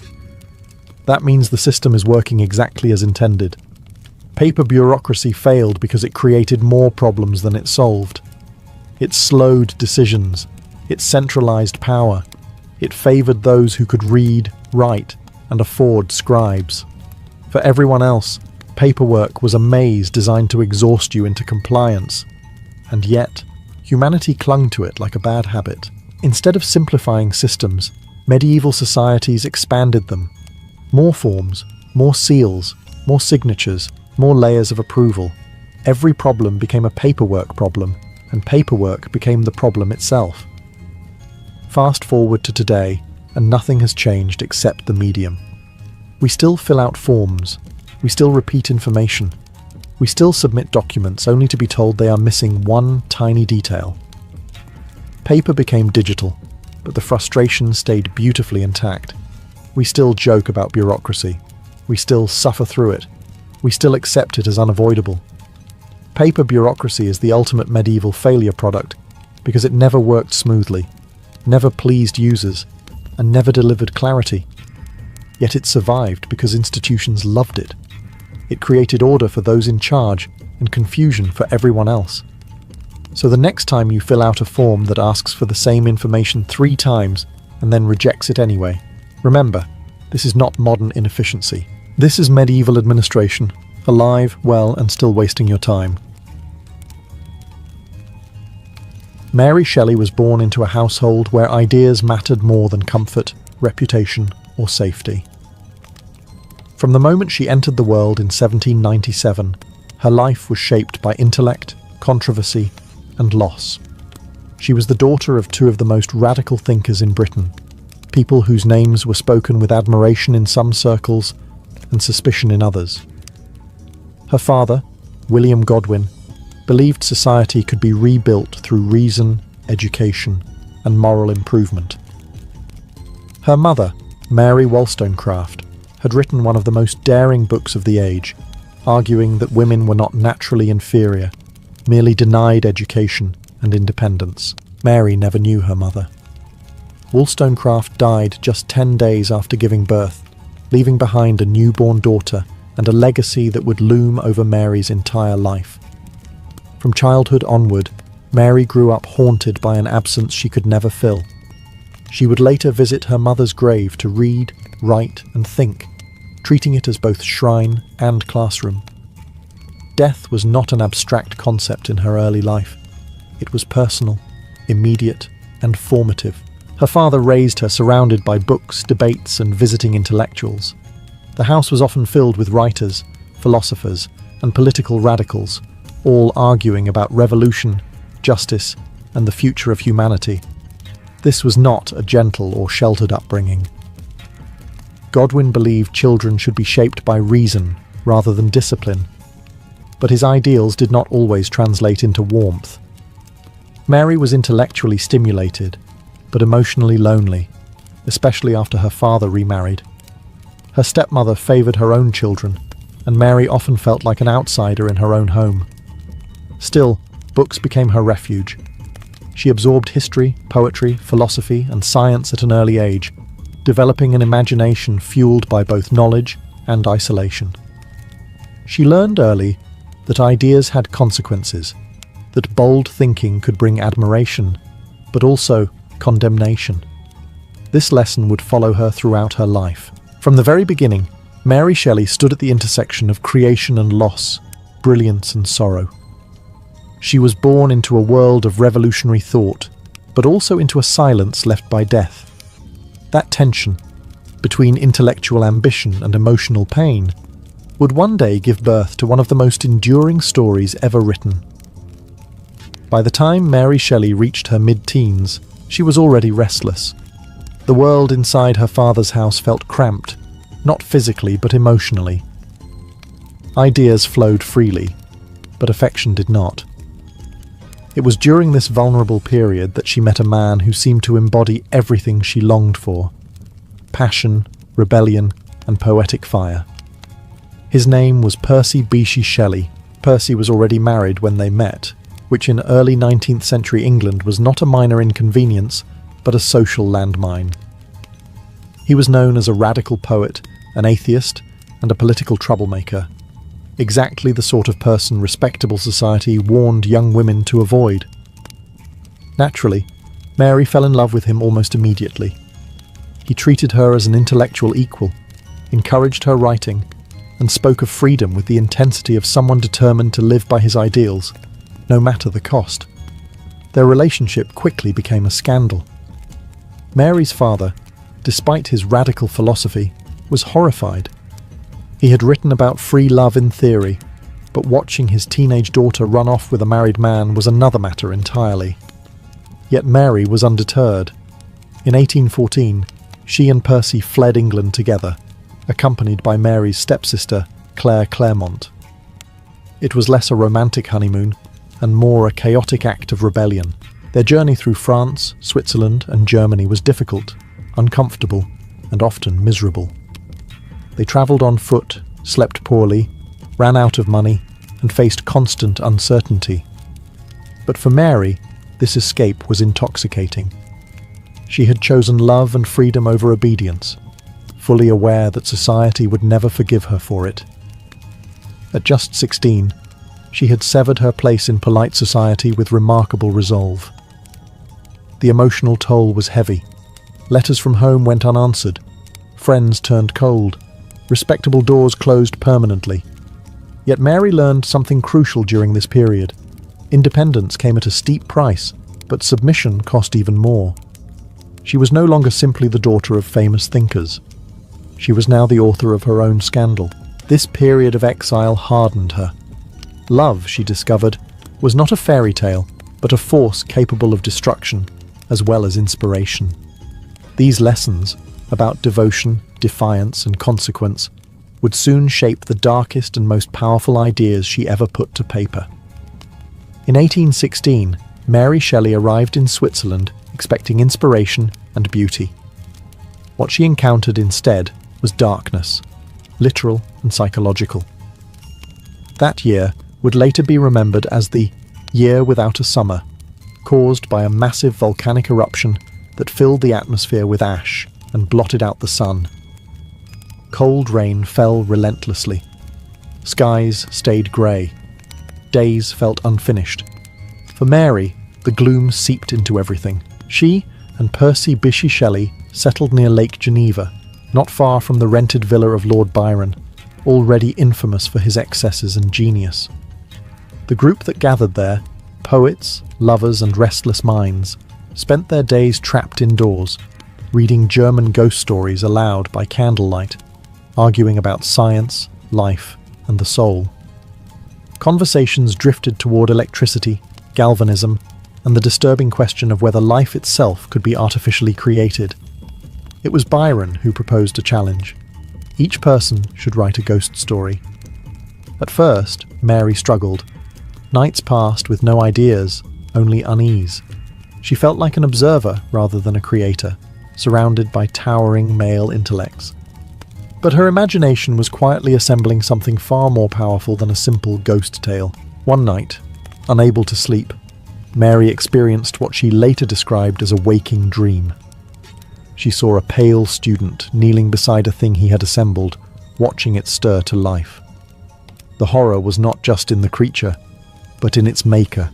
That means the system is working exactly as intended. Paper bureaucracy failed because it created more problems than it solved. It slowed decisions. It centralized power. It favored those who could read, write, and afford scribes. For everyone else, paperwork was a maze designed to exhaust you into compliance. And yet, humanity clung to it like a bad habit. Instead of simplifying systems, medieval societies expanded them. More forms, more seals, more signatures, more layers of approval. Every problem became a paperwork problem, and paperwork became the problem itself. Fast forward to today, and nothing has changed except the medium. We still fill out forms. We still repeat information. We still submit documents only to be told they are missing one tiny detail. Paper became digital, but the frustration stayed beautifully intact. We still joke about bureaucracy. We still suffer through it. We still accept it as unavoidable. Paper bureaucracy is the ultimate medieval failure product because it never worked smoothly, never pleased users, and never delivered clarity. Yet it survived because institutions loved it. It created order for those in charge and confusion for everyone else. So the next time you fill out a form that asks for the same information 3 times and then rejects it anyway, remember, this is not modern inefficiency. This is medieval administration, alive, well, and still wasting your time. Mary Shelley was born into a household where ideas mattered more than comfort, reputation, or safety. From the moment she entered the world in 1797, her life was shaped by intellect, controversy, and loss. She was the daughter of 2 of the most radical thinkers in Britain, people whose names were spoken with admiration in some circles and suspicion in others. Her father, William Godwin, believed society could be rebuilt through reason, education, and moral improvement. Her mother, Mary Wollstonecraft, had written one of the most daring books of the age, arguing that women were not naturally inferior, merely denied education and independence. Mary never knew her mother. Wollstonecraft died just 10 days after giving birth, leaving behind a newborn daughter and a legacy that would loom over Mary's entire life. From childhood onward, Mary grew up haunted by an absence she could never fill. She would later visit her mother's grave to read, write, and think, treating it as both shrine and classroom. Death was not an abstract concept in her early life. It was personal, immediate, and formative. Her father raised her surrounded by books, debates, and visiting intellectuals. The house was often filled with writers, philosophers, and political radicals, all arguing about revolution, justice, and the future of humanity. This was not a gentle or sheltered upbringing. Godwin believed children should be shaped by reason rather than discipline, but his ideals did not always translate into warmth. Mary was intellectually stimulated, but emotionally lonely, especially after her father remarried. Her stepmother favoured her own children, and Mary often felt like an outsider in her own home. Still, books became her refuge. She absorbed history, poetry, philosophy, and science at an early age, developing an imagination fueled by both knowledge and isolation. She learned early that ideas had consequences, that bold thinking could bring admiration, but also condemnation. This lesson would follow her throughout her life. From the very beginning, Mary Shelley stood at the intersection of creation and loss, brilliance and sorrow. She was born into a world of revolutionary thought, but also into a silence left by death. That tension, between intellectual ambition and emotional pain, would one day give birth to one of the most enduring stories ever written. By the time Mary Shelley reached her mid-teens, she was already restless. The world inside her father's house felt cramped, not physically but emotionally. Ideas flowed freely, but affection did not. It was during this vulnerable period that she met a man who seemed to embody everything she longed for: passion, rebellion, and poetic fire. His name was Percy Bysshe Shelley. Percy was already married when they met, which in early 19th century England was not a minor inconvenience, but a social landmine. He was known as a radical poet, an atheist, and a political troublemaker. Exactly the sort of person respectable society warned young women to avoid. Naturally, Mary fell in love with him almost immediately. He treated her as an intellectual equal, encouraged her writing, and spoke of freedom with the intensity of someone determined to live by his ideals, no matter the cost. Their relationship quickly became a scandal. Mary's father, despite his radical philosophy, was horrified. He had written about free love in theory, but watching his teenage daughter run off with a married man was another matter entirely. Yet Mary was undeterred. In 1814, she and Percy fled England together, accompanied by Mary's stepsister, Claire Clairmont. It was less a romantic honeymoon, and more a chaotic act of rebellion. Their journey through France, Switzerland, and Germany was difficult, uncomfortable, and often miserable. They travelled on foot, slept poorly, ran out of money, and faced constant uncertainty. But for Mary, this escape was intoxicating. She had chosen love and freedom over obedience, fully aware that society would never forgive her for it. At just 16, she had severed her place in polite society with remarkable resolve. The emotional toll was heavy. Letters from home went unanswered. Friends turned cold. Respectable doors closed permanently. Yet Mary learned something crucial during this period. Independence came at a steep price, but submission cost even more. She was no longer simply the daughter of famous thinkers. She was now the author of her own scandal. This period of exile hardened her. Love, she discovered, was not a fairy tale, but a force capable of destruction, as well as inspiration. These lessons, about devotion, defiance, and consequence, would soon shape the darkest and most powerful ideas she ever put to paper. In 1816, Mary Shelley arrived in Switzerland expecting inspiration and beauty. What she encountered instead was darkness, literal and psychological. That year would later be remembered as the Year Without a Summer, caused by a massive volcanic eruption that filled the atmosphere with ash and blotted out the sun. Cold rain fell relentlessly. Skies stayed grey. Days felt unfinished. For Mary, the gloom seeped into everything. She and Percy Bysshe Shelley settled near Lake Geneva, not far from the rented villa of Lord Byron, already infamous for his excesses and genius. The group that gathered there, poets, lovers, and restless minds, spent their days trapped indoors, reading German ghost stories aloud by candlelight, arguing about science, life, and the soul. Conversations drifted toward electricity, galvanism, and the disturbing question of whether life itself could be artificially created. It was Byron who proposed a challenge. Each person should write a ghost story. At first, Mary struggled. Nights passed with no ideas, only unease. She felt like an observer rather than a creator, surrounded by towering male intellects. But her imagination was quietly assembling something far more powerful than a simple ghost tale. One night, unable to sleep, Mary experienced what she later described as a waking dream. She saw a pale student kneeling beside a thing he had assembled, watching it stir to life. The horror was not just in the creature, but in its maker,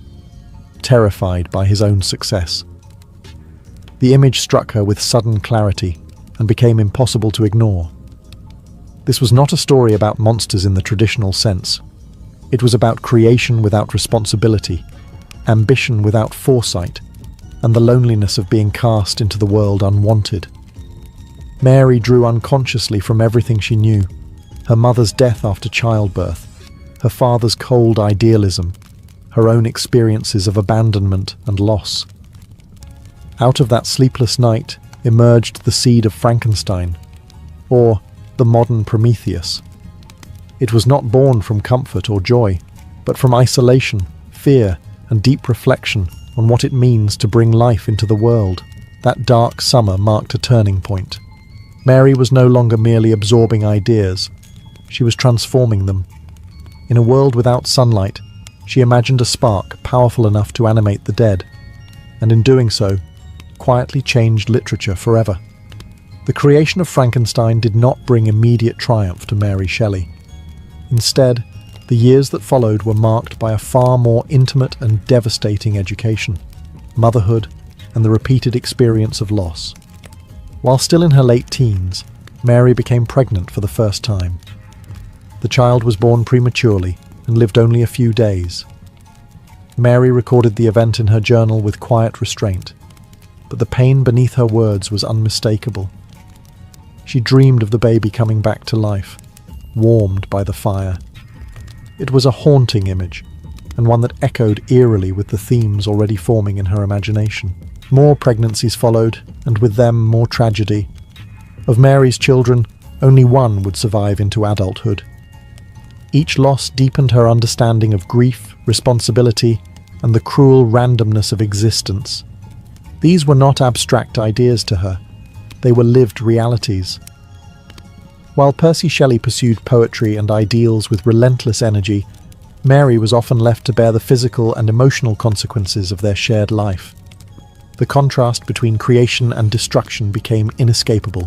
terrified by his own success. The image struck her with sudden clarity and became impossible to ignore. This was not a story about monsters in the traditional sense. It was about creation without responsibility, ambition without foresight, and the loneliness of being cast into the world unwanted. Mary drew unconsciously from everything she knew: her mother's death after childbirth, her father's cold idealism, her own experiences of abandonment and loss. Out of that sleepless night emerged the seed of Frankenstein, or the modern Prometheus. It was not born from comfort or joy, but from isolation, fear, and deep reflection on what it means to bring life into the world. That dark summer marked a turning point. Mary was no longer merely absorbing ideas. She was transforming them. In a world without sunlight, she imagined a spark powerful enough to animate the dead, and in doing so, quietly changed literature forever. The creation of Frankenstein did not bring immediate triumph to Mary Shelley. Instead, the years that followed were marked by a far more intimate and devastating education, motherhood, and the repeated experience of loss. While still in her late teens, Mary became pregnant for the first time. The child was born prematurely and lived only a few days. Mary recorded the event in her journal with quiet restraint, but the pain beneath her words was unmistakable. She dreamed of the baby coming back to life, warmed by the fire. It was a haunting image, and one that echoed eerily with the themes already forming in her imagination. More pregnancies followed, and with them more tragedy. Of Mary's children, only one would survive into adulthood. Each loss deepened her understanding of grief, responsibility, and the cruel randomness of existence. These were not abstract ideas to her. They were lived realities. While Percy Shelley pursued poetry and ideals with relentless energy, Mary was often left to bear the physical and emotional consequences of their shared life. The contrast between creation and destruction became inescapable.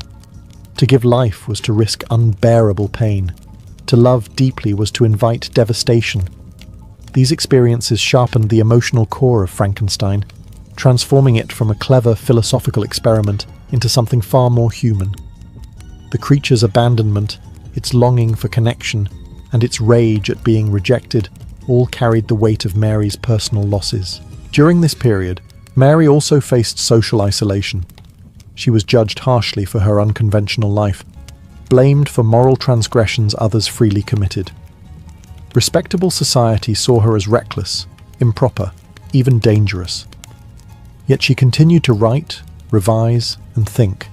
To give life was to risk unbearable pain. To love deeply was to invite devastation. These experiences sharpened the emotional core of Frankenstein, transforming it from a clever philosophical experiment into something far more human. The creature's abandonment, its longing for connection, and its rage at being rejected all carried the weight of Mary's personal losses. During this period, Mary also faced social isolation. She was judged harshly for her unconventional life, blamed for moral transgressions others freely committed. Respectable society saw her as reckless, improper, even dangerous. Yet she continued to write, revise, and think,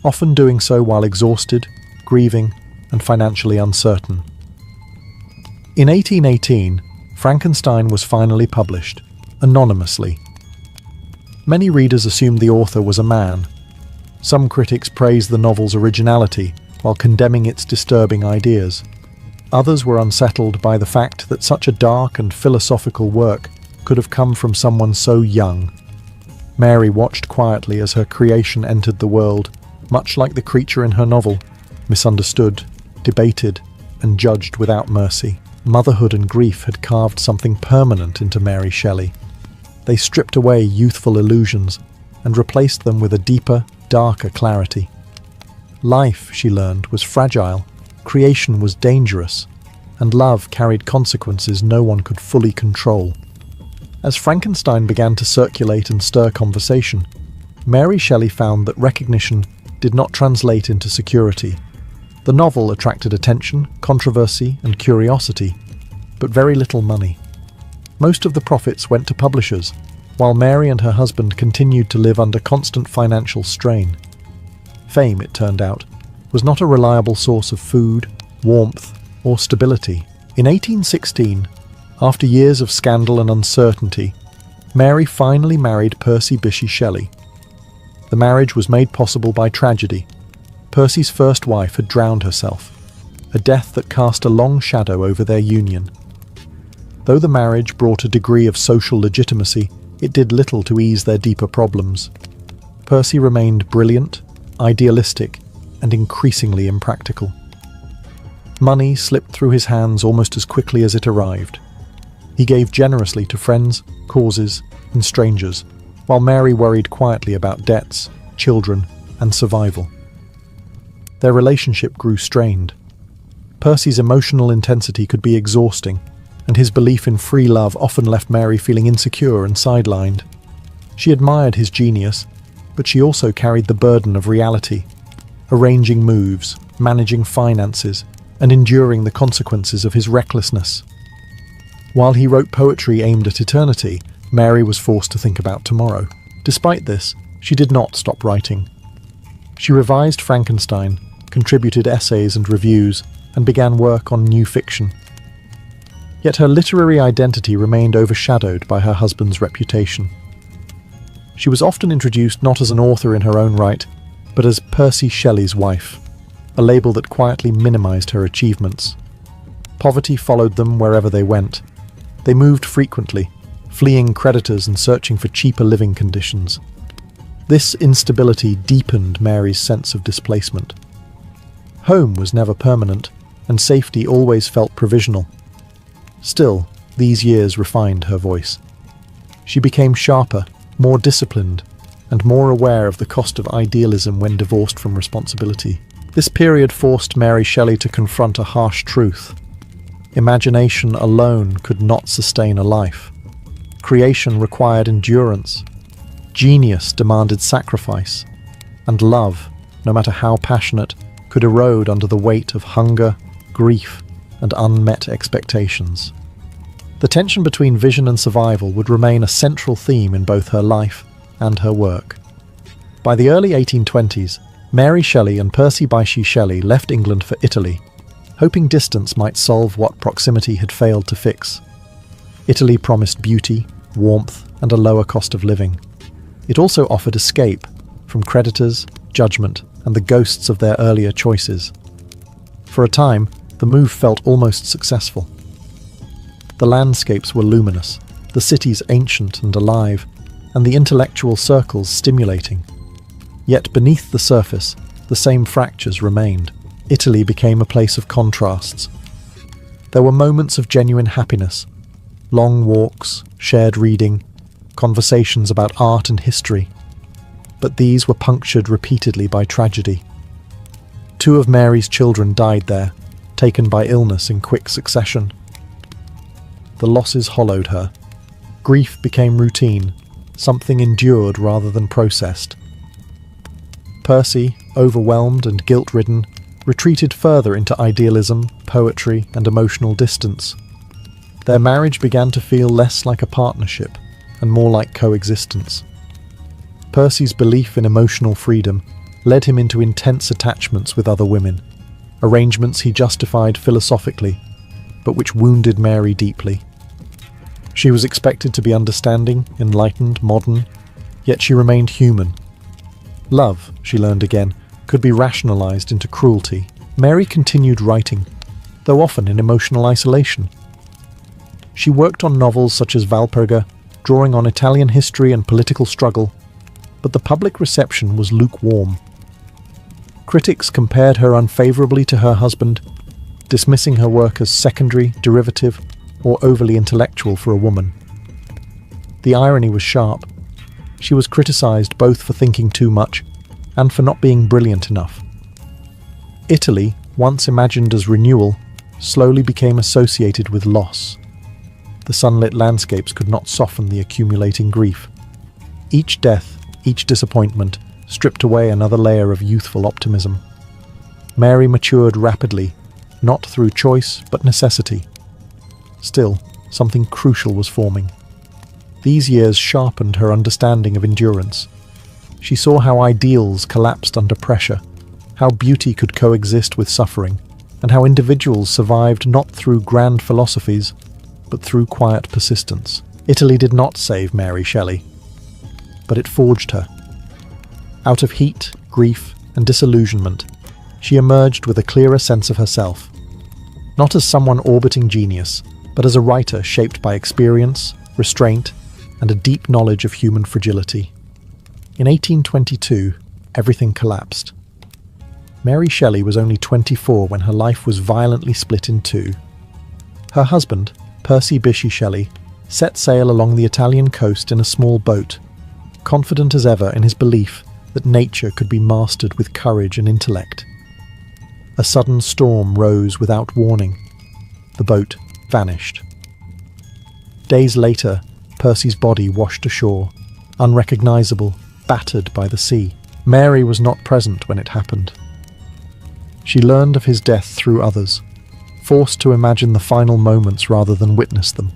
often doing so while exhausted, grieving, and financially uncertain. In 1818, Frankenstein was finally published, anonymously. Many readers assumed the author was a man. Some critics praised the novel's originality while condemning its disturbing ideas. Others were unsettled by the fact that such a dark and philosophical work could have come from someone so young. Mary watched quietly as her creation entered the world, much like the creature in her novel, misunderstood, debated, and judged without mercy. Motherhood and grief had carved something permanent into Mary Shelley. They stripped away youthful illusions and replaced them with a deeper, darker clarity. Life, she learned, was fragile, creation was dangerous, and love carried consequences no one could fully control. As Frankenstein began to circulate and stir conversation, Mary Shelley found that recognition did not translate into security. The novel attracted attention, controversy, and curiosity, but very little money. Most of the profits went to publishers, while Mary and her husband continued to live under constant financial strain. Fame, it turned out, was not a reliable source of food, warmth, or stability. In 1816, after years of scandal and uncertainty, Mary finally married Percy Bysshe Shelley. The marriage was made possible by tragedy. Percy's first wife had drowned herself, a death that cast a long shadow over their union. Though the marriage brought a degree of social legitimacy, it did little to ease their deeper problems. Percy remained brilliant, idealistic, and increasingly impractical. Money slipped through his hands almost as quickly as it arrived. He gave generously to friends, causes, and strangers, while Mary worried quietly about debts, children, and survival. Their relationship grew strained. Percy's emotional intensity could be exhausting, and his belief in free love often left Mary feeling insecure and sidelined. She admired his genius, but she also carried the burden of reality, arranging moves, managing finances, and enduring the consequences of his recklessness. While he wrote poetry aimed at eternity, Mary was forced to think about tomorrow. Despite this, she did not stop writing. She revised Frankenstein, contributed essays and reviews, and began work on new fiction. Yet her literary identity remained overshadowed by her husband's reputation. She was often introduced not as an author in her own right, but as Percy Shelley's wife, a label that quietly minimized her achievements. Poverty followed them wherever they went. They moved frequently, fleeing creditors and searching for cheaper living conditions. This instability deepened Mary's sense of displacement. Home was never permanent, and safety always felt provisional. Still, these years refined her voice. She became sharper, more disciplined, and more aware of the cost of idealism when divorced from responsibility. This period forced Mary Shelley to confront a harsh truth. Imagination alone could not sustain a life. Creation required endurance. Genius demanded sacrifice. And love, no matter how passionate, could erode under the weight of hunger, grief, and unmet expectations. The tension between vision and survival would remain a central theme in both her life and her work. By the early 1820s, Mary Shelley and Percy Bysshe Shelley left England for Italy, hoping distance might solve what proximity had failed to fix. Italy promised beauty, warmth, and a lower cost of living. It also offered escape from creditors, judgment, and the ghosts of their earlier choices. For a time, the move felt almost successful. The landscapes were luminous, the cities ancient and alive, and the intellectual circles stimulating. Yet beneath the surface, the same fractures remained. Italy became a place of contrasts. There were moments of genuine happiness, long walks, shared reading, conversations about art and history. But these were punctured repeatedly by tragedy. 2 of Mary's children died there, taken by illness in quick succession. The losses hollowed her. Grief became routine, something endured rather than processed. Percy, overwhelmed and guilt-ridden, retreated further into idealism, poetry, and emotional distance. Their marriage began to feel less like a partnership and more like coexistence. Percy's belief in emotional freedom led him into intense attachments with other women, arrangements he justified philosophically, but which wounded Mary deeply. She was expected to be understanding, enlightened, modern, yet she remained human. Love, she learned again, could be rationalized into cruelty. Mary continued writing, though often in emotional isolation. She worked on novels such as Valperga, drawing on Italian history and political struggle, but the public reception was lukewarm. Critics compared her unfavorably to her husband, dismissing her work as secondary, derivative, or overly intellectual for a woman. The irony was sharp. She was criticized both for thinking too much and for not being brilliant enough. Italy, once imagined as renewal, slowly became associated with loss. The sunlit landscapes could not soften the accumulating grief. Each death, each disappointment, stripped away another layer of youthful optimism. Mary matured rapidly, not through choice but necessity. Still, something crucial was forming. These years sharpened her understanding of endurance. She saw how ideals collapsed under pressure, how beauty could coexist with suffering, and how individuals survived not through grand philosophies, but through quiet persistence. Italy did not save Mary Shelley, but it forged her. Out of heat, grief, and disillusionment, she emerged with a clearer sense of herself, not as someone orbiting genius, but as a writer shaped by experience, restraint, and a deep knowledge of human fragility. In 1822, everything collapsed. Mary Shelley was only 24 when her life was violently split in two. Her husband, Percy Bysshe Shelley, set sail along the Italian coast in a small boat, confident as ever in his belief that nature could be mastered with courage and intellect. A sudden storm rose without warning. The boat vanished. Days later, Percy's body washed ashore, unrecognizable, battered by the sea. Mary was not present when it happened. She learned of his death through others, forced to imagine the final moments rather than witness them.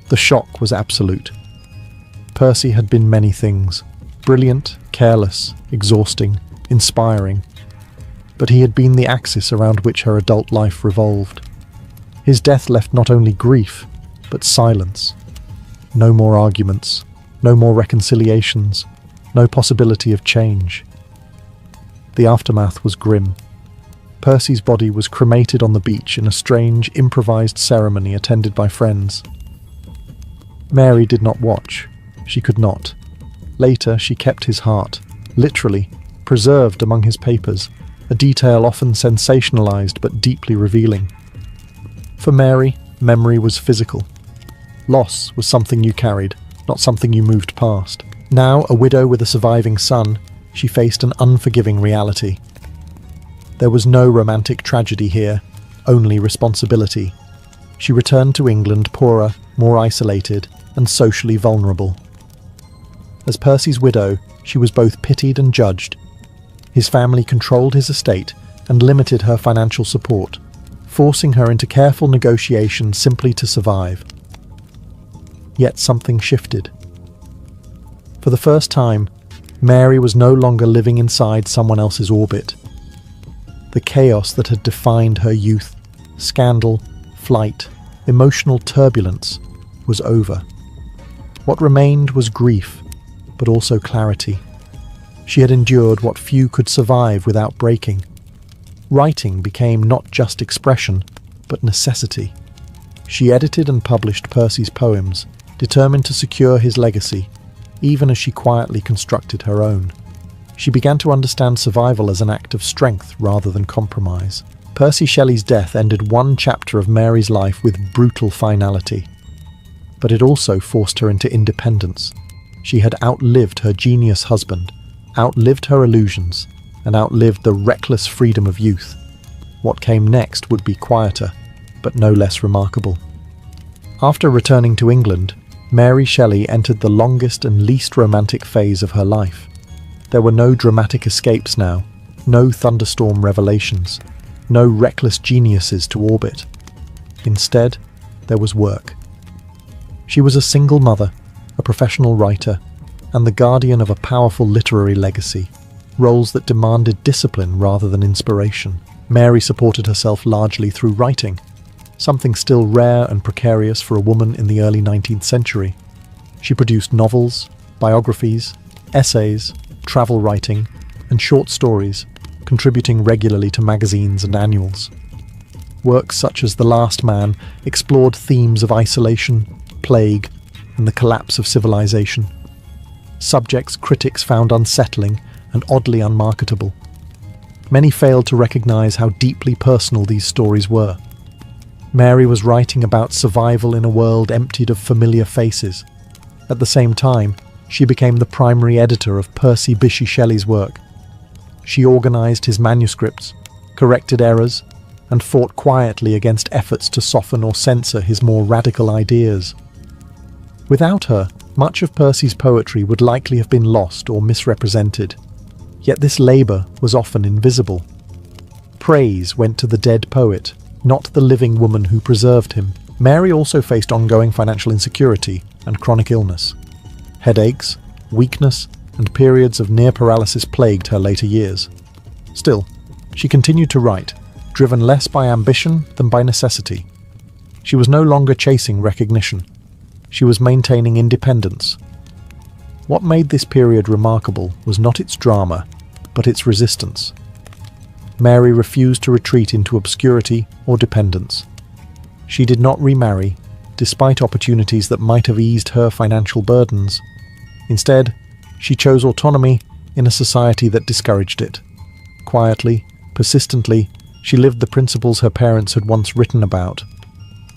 The shock was absolute. Percy had been many things: brilliant, careless, exhausting, inspiring. But he had been the axis around which her adult life revolved. His death left not only grief, but silence. No more arguments, no more reconciliations, no possibility of change. The aftermath was grim. Percy's body was cremated on the beach in a strange, improvised ceremony attended by friends. Mary did not watch. She could not. Later, she kept his heart, literally, preserved among his papers, a detail often sensationalized but deeply revealing. For Mary, memory was physical. Loss was something you carried, not something you moved past. Now, a widow with a surviving son, she faced an unforgiving reality. There was no romantic tragedy here, only responsibility. She returned to England poorer, more isolated, and socially vulnerable. As Percy's widow, she was both pitied and judged. His family controlled his estate and limited her financial support, forcing her into careful negotiation simply to survive. Yet something shifted. For the first time, Mary was no longer living inside someone else's orbit. The chaos that had defined her youth, scandal, flight, emotional turbulence, was over. What remained was grief, but also clarity. She had endured what few could survive without breaking. Writing became not just expression, but necessity. She edited and published Percy's poems, determined to secure his legacy, even as she quietly constructed her own. She began to understand survival as an act of strength rather than compromise. Percy Shelley's death ended one chapter of Mary's life with brutal finality. But it also forced her into independence. She had outlived her genius husband, outlived her illusions, and outlived the reckless freedom of youth. What came next would be quieter, but no less remarkable. After returning to England, Mary Shelley entered the longest and least romantic phase of her life. There were no dramatic escapes now, no thunderstorm revelations, no reckless geniuses to orbit. Instead, there was work. She was a single mother, a professional writer, and the guardian of a powerful literary legacy, roles that demanded discipline rather than inspiration. Mary supported herself largely through writing, something still rare and precarious for a woman in the early 19th century. She produced novels, biographies, essays, travel writing, and short stories, contributing regularly to magazines and annuals. Works such as The Last Man explored themes of isolation, plague, and the collapse of civilization. Subjects critics found unsettling and oddly unmarketable. Many failed to recognize how deeply personal these stories were. Mary was writing about survival in a world emptied of familiar faces. At the same time, she became the primary editor of Percy Bysshe Shelley's work. She organized his manuscripts, corrected errors, and fought quietly against efforts to soften or censor his more radical ideas. Without her, much of Percy's poetry would likely have been lost or misrepresented. Yet this labor was often invisible. Praise went to the dead poet, not the living woman who preserved him. Mary also faced ongoing financial insecurity and chronic illness. Headaches, weakness, and periods of near paralysis plagued her later years. Still, she continued to write, driven less by ambition than by necessity. She was no longer chasing recognition. She was maintaining independence. What made this period remarkable was not its drama, but its resistance. Mary refused to retreat into obscurity or dependence. She did not remarry, despite opportunities that might have eased her financial burdens. Instead, she chose autonomy in a society that discouraged it. Quietly, persistently, she lived the principles her parents had once written about.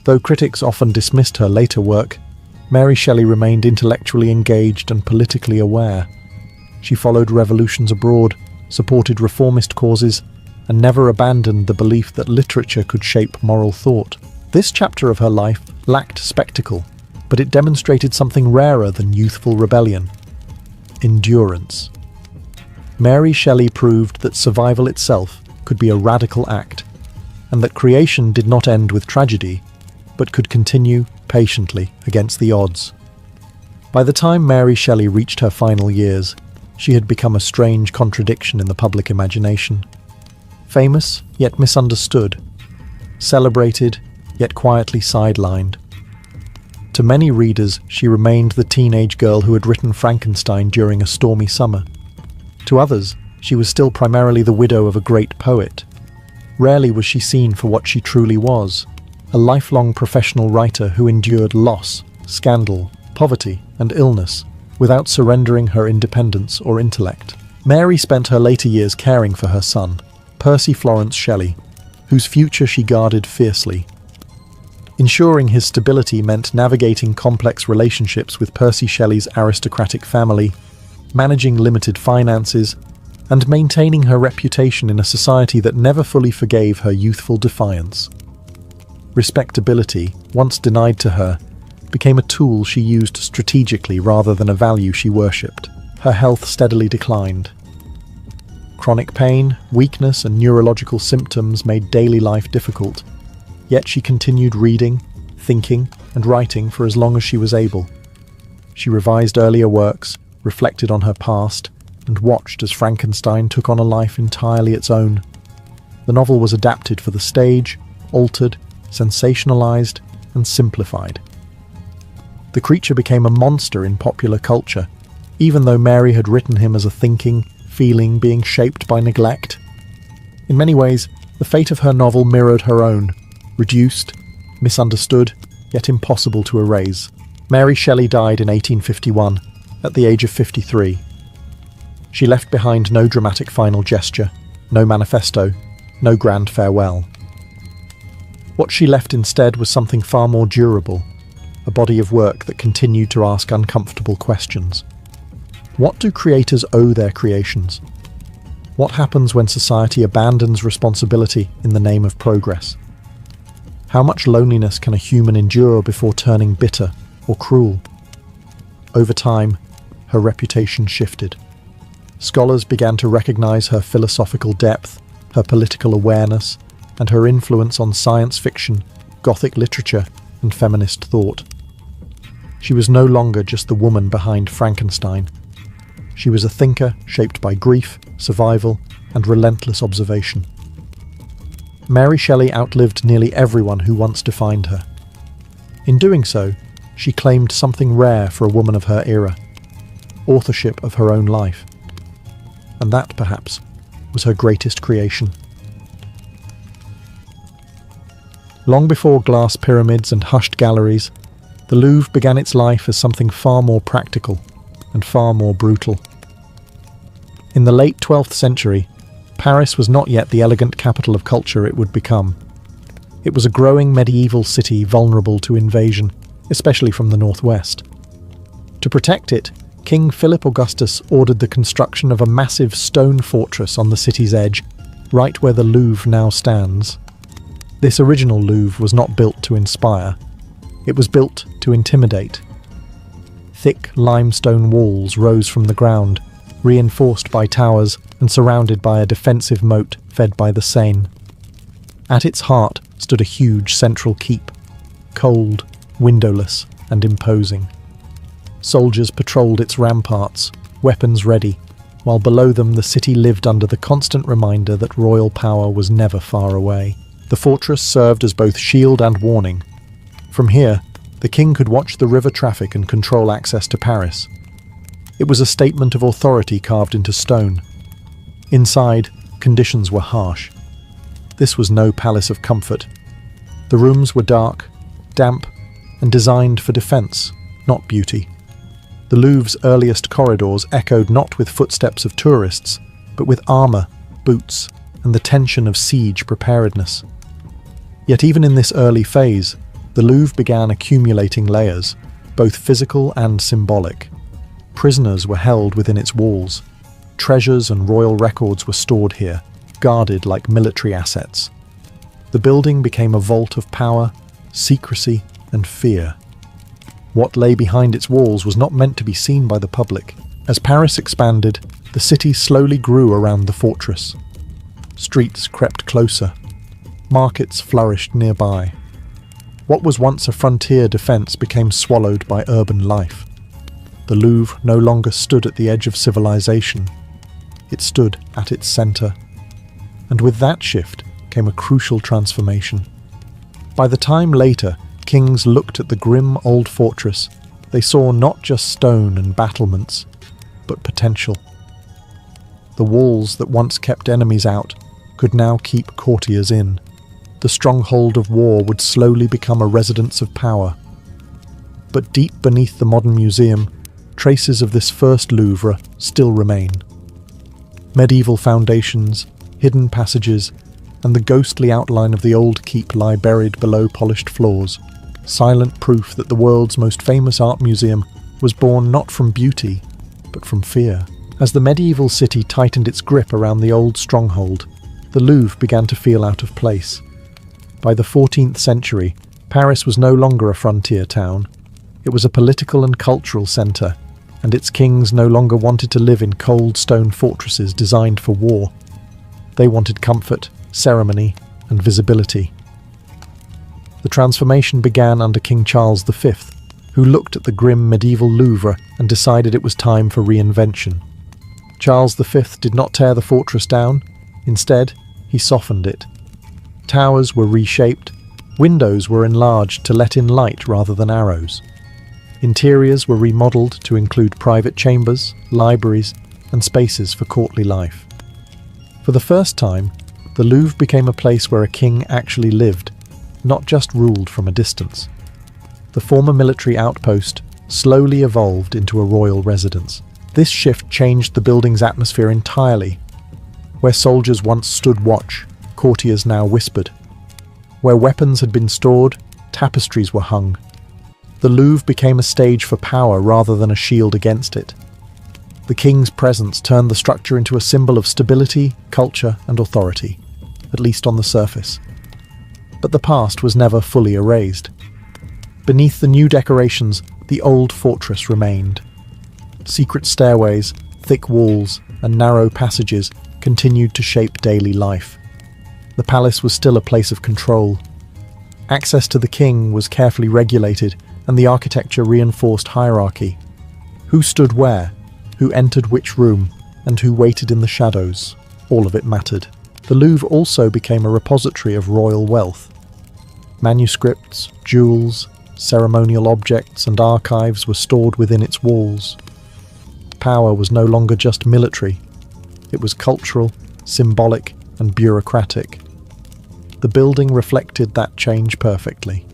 Though critics often dismissed her later work, Mary Shelley remained intellectually engaged and politically aware. She followed revolutions abroad, supported reformist causes, and never abandoned the belief that literature could shape moral thought. This chapter of her life lacked spectacle, but it demonstrated something rarer than youthful rebellion: endurance. Mary Shelley proved that survival itself could be a radical act, and that creation did not end with tragedy, but could continue patiently against the odds. By the time Mary Shelley reached her final years, she had become a strange contradiction in the public imagination. Famous, yet misunderstood. Celebrated, yet quietly sidelined. To many readers, she remained the teenage girl who had written Frankenstein during a stormy summer. To others, she was still primarily the widow of a great poet. Rarely was she seen for what she truly was: a lifelong professional writer who endured loss, scandal, poverty, and illness without surrendering her independence or intellect. Mary spent her later years caring for her son, Percy Florence Shelley, whose future she guarded fiercely. Ensuring his stability meant navigating complex relationships with Percy Shelley's aristocratic family, managing limited finances, and maintaining her reputation in a society that never fully forgave her youthful defiance. Respectability, once denied to her, became a tool she used strategically rather than a value she worshipped. Her health steadily declined. Chronic pain, weakness, and neurological symptoms made daily life difficult, yet she continued reading, thinking, and writing for as long as she was able. She revised earlier works, reflected on her past, and watched as Frankenstein took on a life entirely its own. The novel was adapted for the stage, altered, sensationalized, and simplified. The creature became a monster in popular culture, even though Mary had written him as a thinking, feeling being shaped by neglect. In many ways, the fate of her novel mirrored her own: reduced, misunderstood, yet impossible to erase. Mary Shelley died in 1851, at the age of 53. She left behind no dramatic final gesture, no manifesto, no grand farewell. What she left instead was something far more durable, a body of work that continued to ask uncomfortable questions. What do creators owe their creations? What happens when society abandons responsibility in the name of progress? How much loneliness can a human endure before turning bitter or cruel? Over time, her reputation shifted. Scholars began to recognize her philosophical depth, her political awareness, and her influence on science fiction, Gothic literature, and feminist thought. She was no longer just the woman behind Frankenstein. She was a thinker shaped by grief, survival, and relentless observation. Mary Shelley outlived nearly everyone who once defined her. In doing so, she claimed something rare for a woman of her era: authorship of her own life. And that, perhaps, was her greatest creation. Long before glass pyramids and hushed galleries, the Louvre began its life as something far more practical and far more brutal. In the late 12th century, Paris was not yet the elegant capital of culture it would become. It was a growing medieval city vulnerable to invasion, especially from the northwest. To protect it, King Philip Augustus ordered the construction of a massive stone fortress on the city's edge, right where the Louvre now stands. This original Louvre was not built to inspire. It was built to intimidate. Thick limestone walls rose from the ground, reinforced by towers and surrounded by a defensive moat fed by the Seine. At its heart stood a huge central keep, cold, windowless, and imposing. Soldiers patrolled its ramparts, weapons ready, while below them the city lived under the constant reminder that royal power was never far away. The fortress served as both shield and warning. From here, the king could watch the river traffic and control access to Paris. It was a statement of authority carved into stone. Inside, conditions were harsh. This was no palace of comfort. The rooms were dark, damp, and designed for defense, not beauty. The Louvre's earliest corridors echoed not with footsteps of tourists, but with armor, boots, and the tension of siege preparedness. Yet even in this early phase, the Louvre began accumulating layers, both physical and symbolic. Prisoners were held within its walls. Treasures and royal records were stored here, guarded like military assets. The building became a vault of power, secrecy, and fear. What lay behind its walls was not meant to be seen by the public. As Paris expanded, the city slowly grew around the fortress. Streets crept closer. Markets flourished nearby. What was once a frontier defense became swallowed by urban life. The Louvre no longer stood at the edge of civilization. It stood at its center. And with that shift came a crucial transformation. By the time later kings looked at the grim old fortress, they saw not just stone and battlements, but potential. The walls that once kept enemies out could now keep courtiers in. The stronghold of war would slowly become a residence of power. But deep beneath the modern museum, traces of this first Louvre still remain. Medieval foundations, hidden passages, and the ghostly outline of the old keep lie buried below polished floors. Silent proof that the world's most famous art museum was born not from beauty, but from fear. As the medieval city tightened its grip around the old stronghold, the Louvre began to feel out of place. By the 14th century, Paris was no longer a frontier town. It was a political and cultural centre, and its kings no longer wanted to live in cold stone fortresses designed for war. They wanted comfort, ceremony, and visibility. The transformation began under King Charles V, who looked at the grim medieval Louvre and decided it was time for reinvention. Charles V did not tear the fortress down. Instead, he softened it. Towers were reshaped, windows were enlarged to let in light rather than arrows. Interiors were remodeled to include private chambers, libraries, and spaces for courtly life. For the first time, the Louvre became a place where a king actually lived, not just ruled from a distance. The former military outpost slowly evolved into a royal residence. This shift changed the building's atmosphere entirely. Where soldiers once stood watch, courtiers now whispered. Where weapons had been stored, tapestries were hung. The Louvre became a stage for power rather than a shield against it. The king's presence turned the structure into a symbol of stability, culture, and authority, at least on the surface. But the past was never fully erased. Beneath the new decorations, the old fortress remained. Secret stairways, thick walls, and narrow passages continued to shape daily life. The palace was still a place of control. Access to the king was carefully regulated, and the architecture reinforced hierarchy. Who stood where, who entered which room, and who waited in the shadows, all of it mattered. The Louvre also became a repository of royal wealth. Manuscripts, jewels, ceremonial objects, and archives were stored within its walls. Power was no longer just military. It was cultural, symbolic, and bureaucratic. The building reflected that change perfectly.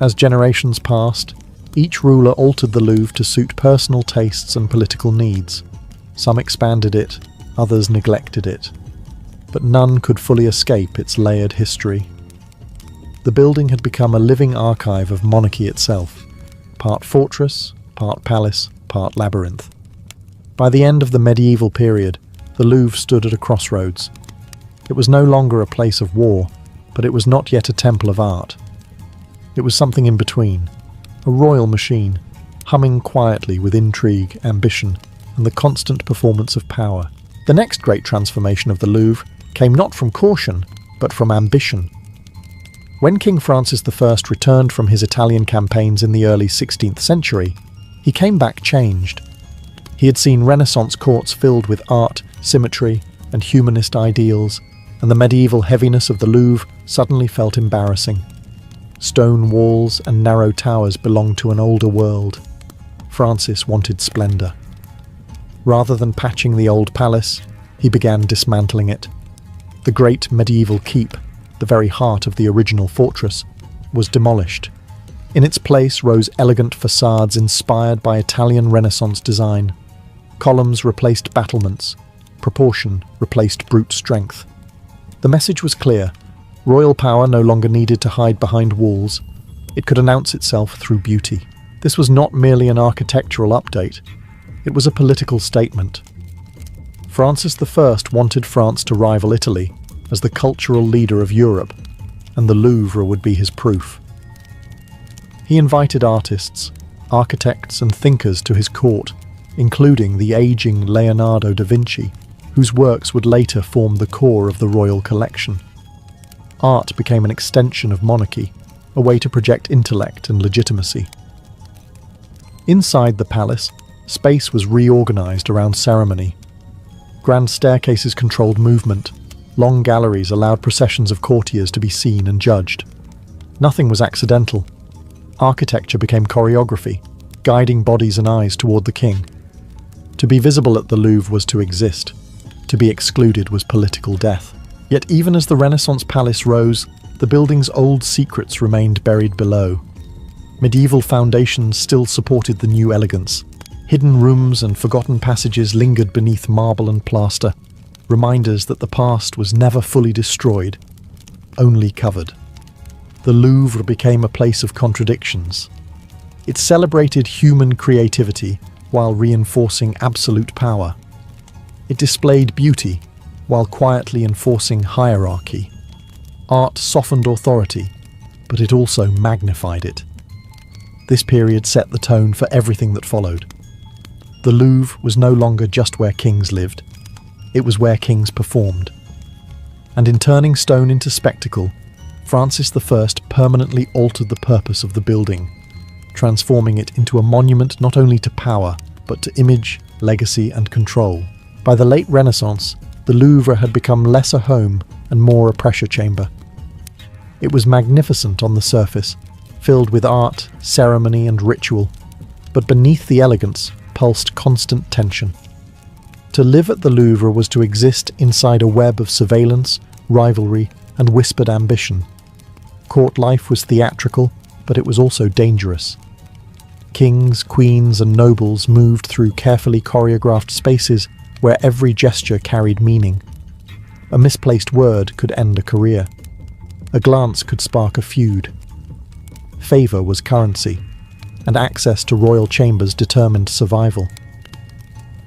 As generations passed, each ruler altered the Louvre to suit personal tastes and political needs. Some expanded it, others neglected it. But none could fully escape its layered history. The building had become a living archive of monarchy itself, part fortress, part palace, part labyrinth. By the end of the medieval period, the Louvre stood at a crossroads. It was no longer a place of war, but it was not yet a temple of art. It was something in between, a royal machine, humming quietly with intrigue, ambition, and the constant performance of power. The next great transformation of the Louvre came not from caution, but from ambition. When King Francis I returned from his Italian campaigns in the early 16th century, he came back changed. He had seen Renaissance courts filled with art, symmetry, and humanist ideals, and the medieval heaviness of the Louvre suddenly felt embarrassing. Stone walls and narrow towers belonged to an older world. Francis wanted splendour. Rather than patching the old palace, he began dismantling it. The great medieval keep, the very heart of the original fortress, was demolished. In its place rose elegant facades inspired by Italian Renaissance design. Columns replaced battlements. Proportion replaced brute strength. The message was clear. Royal power no longer needed to hide behind walls. It could announce itself through beauty. This was not merely an architectural update. It was a political statement. Francis I wanted France to rival Italy as the cultural leader of Europe, and the Louvre would be his proof. He invited artists, architects and thinkers to his court, including the aging Leonardo da Vinci, whose works would later form the core of the royal collection. Art became an extension of monarchy, a way to project intellect and legitimacy. Inside the palace, space was reorganized around ceremony. Grand staircases controlled movement. Long galleries allowed processions of courtiers to be seen and judged. Nothing was accidental. Architecture became choreography, guiding bodies and eyes toward the king. To be visible at the Louvre was to exist. To be excluded was political death. Yet even as the Renaissance palace rose, the building's old secrets remained buried below. Medieval foundations still supported the new elegance. Hidden rooms and forgotten passages lingered beneath marble and plaster, reminders that the past was never fully destroyed, only covered. The Louvre became a place of contradictions. It celebrated human creativity while reinforcing absolute power. It displayed beauty while quietly enforcing hierarchy. Art softened authority, but it also magnified it. This period set the tone for everything that followed. The Louvre was no longer just where kings lived. It was where kings performed. And in turning stone into spectacle, Francis I permanently altered the purpose of the building, transforming it into a monument not only to power, but to image, legacy, and control. By the late Renaissance, the Louvre had become less a home and more a pressure chamber. It was magnificent on the surface, filled with art, ceremony, and ritual, but beneath the elegance pulsed constant tension. To live at the Louvre was to exist inside a web of surveillance, rivalry, and whispered ambition. Court life was theatrical, but it was also dangerous. Kings, queens, and nobles moved through carefully choreographed spaces where every gesture carried meaning. A misplaced word could end a career. A glance could spark a feud. Favour was currency, and access to royal chambers determined survival.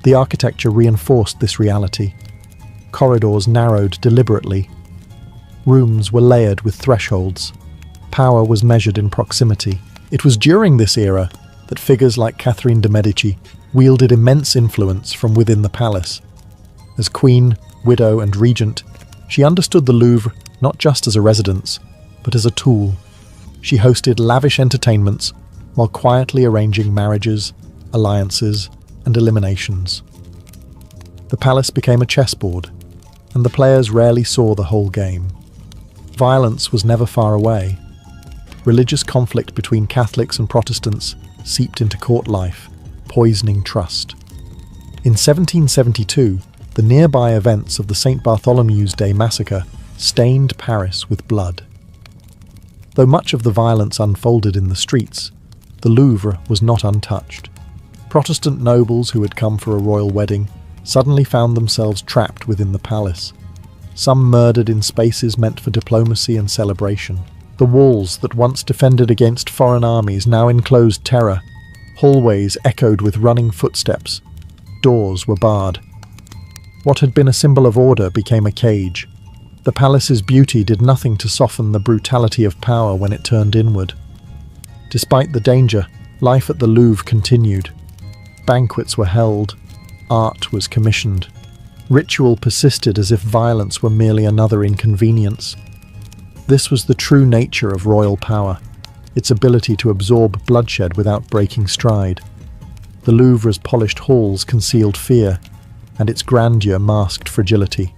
The architecture reinforced this reality. Corridors narrowed deliberately. Rooms were layered with thresholds. Power was measured in proximity. It was during this era that figures like Catherine de' Medici wielded immense influence from within the palace. As queen, widow, and regent, she understood the Louvre not just as a residence, but as a tool. She hosted lavish entertainments while quietly arranging marriages, alliances, and eliminations. The palace became a chessboard, and the players rarely saw the whole game. Violence was never far away. Religious conflict between Catholics and Protestants seeped into court life, poisoning trust. In 1772, the nearby events of the St. Bartholomew's Day massacre stained Paris with blood. Though much of the violence unfolded in the streets, the Louvre was not untouched. Protestant nobles who had come for a royal wedding suddenly found themselves trapped within the palace. Some murdered in spaces meant for diplomacy and celebration. The walls that once defended against foreign armies now enclosed terror. Hallways echoed with running footsteps. Doors were barred. What had been a symbol of order became a cage. The palace's beauty did nothing to soften the brutality of power when it turned inward. Despite the danger, life at the Louvre continued. Banquets were held. Art was commissioned. Ritual persisted as if violence were merely another inconvenience. This was the true nature of royal power, its ability to absorb bloodshed without breaking stride. The Louvre's polished halls concealed fear, and its grandeur masked fragility.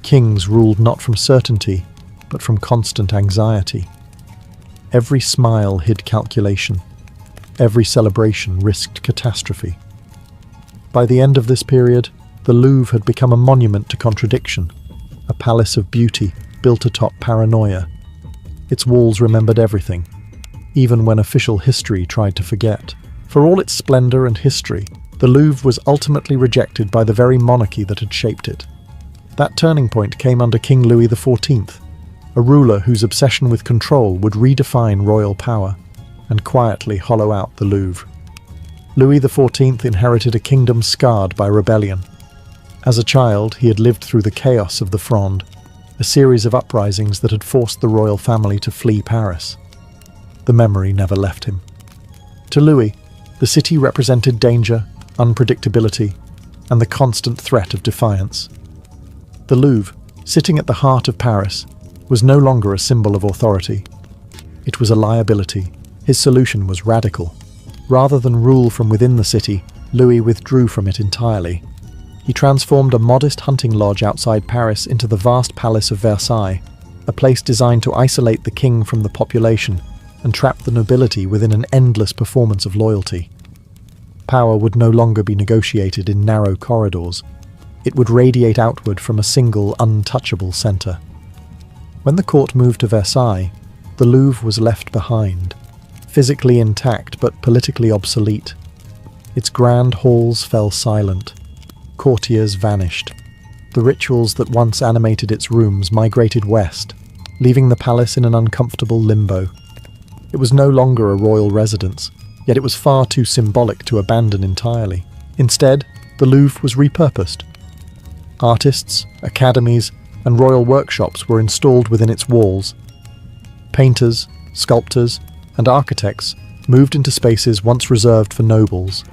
Kings ruled not from certainty, but from constant anxiety. Every smile hid calculation. Every celebration risked catastrophe. By the end of this period, the Louvre had become a monument to contradiction, a palace of beauty built atop paranoia. Its walls remembered everything, even when official history tried to forget. For all its splendor and history, the Louvre was ultimately rejected by the very monarchy that had shaped it. That turning point came under King Louis XIV, a ruler whose obsession with control would redefine royal power and quietly hollow out the Louvre. Louis XIV inherited a kingdom scarred by rebellion. As a child, he had lived through the chaos of the Fronde, a series of uprisings that had forced the royal family to flee Paris. The memory never left him. To Louis, the city represented danger, unpredictability, and the constant threat of defiance. The Louvre, sitting at the heart of Paris, was no longer a symbol of authority. It was a liability. His solution was radical. Rather than rule from within the city, Louis withdrew from it entirely. He transformed a modest hunting lodge outside Paris into the vast palace of Versailles, a place designed to isolate the king from the population and trap the nobility within an endless performance of loyalty. Power would no longer be negotiated in narrow corridors. It would radiate outward from a single, untouchable centre. When the court moved to Versailles, the Louvre was left behind, physically intact but politically obsolete. Its grand halls fell silent. Courtiers vanished. The rituals that once animated its rooms migrated west, leaving the palace in an uncomfortable limbo. It was no longer a royal residence, yet it was far too symbolic to abandon entirely. Instead, the Louvre was repurposed. Artists, academies, and royal workshops were installed within its walls. Painters, sculptors, and architects moved into spaces once reserved for nobles.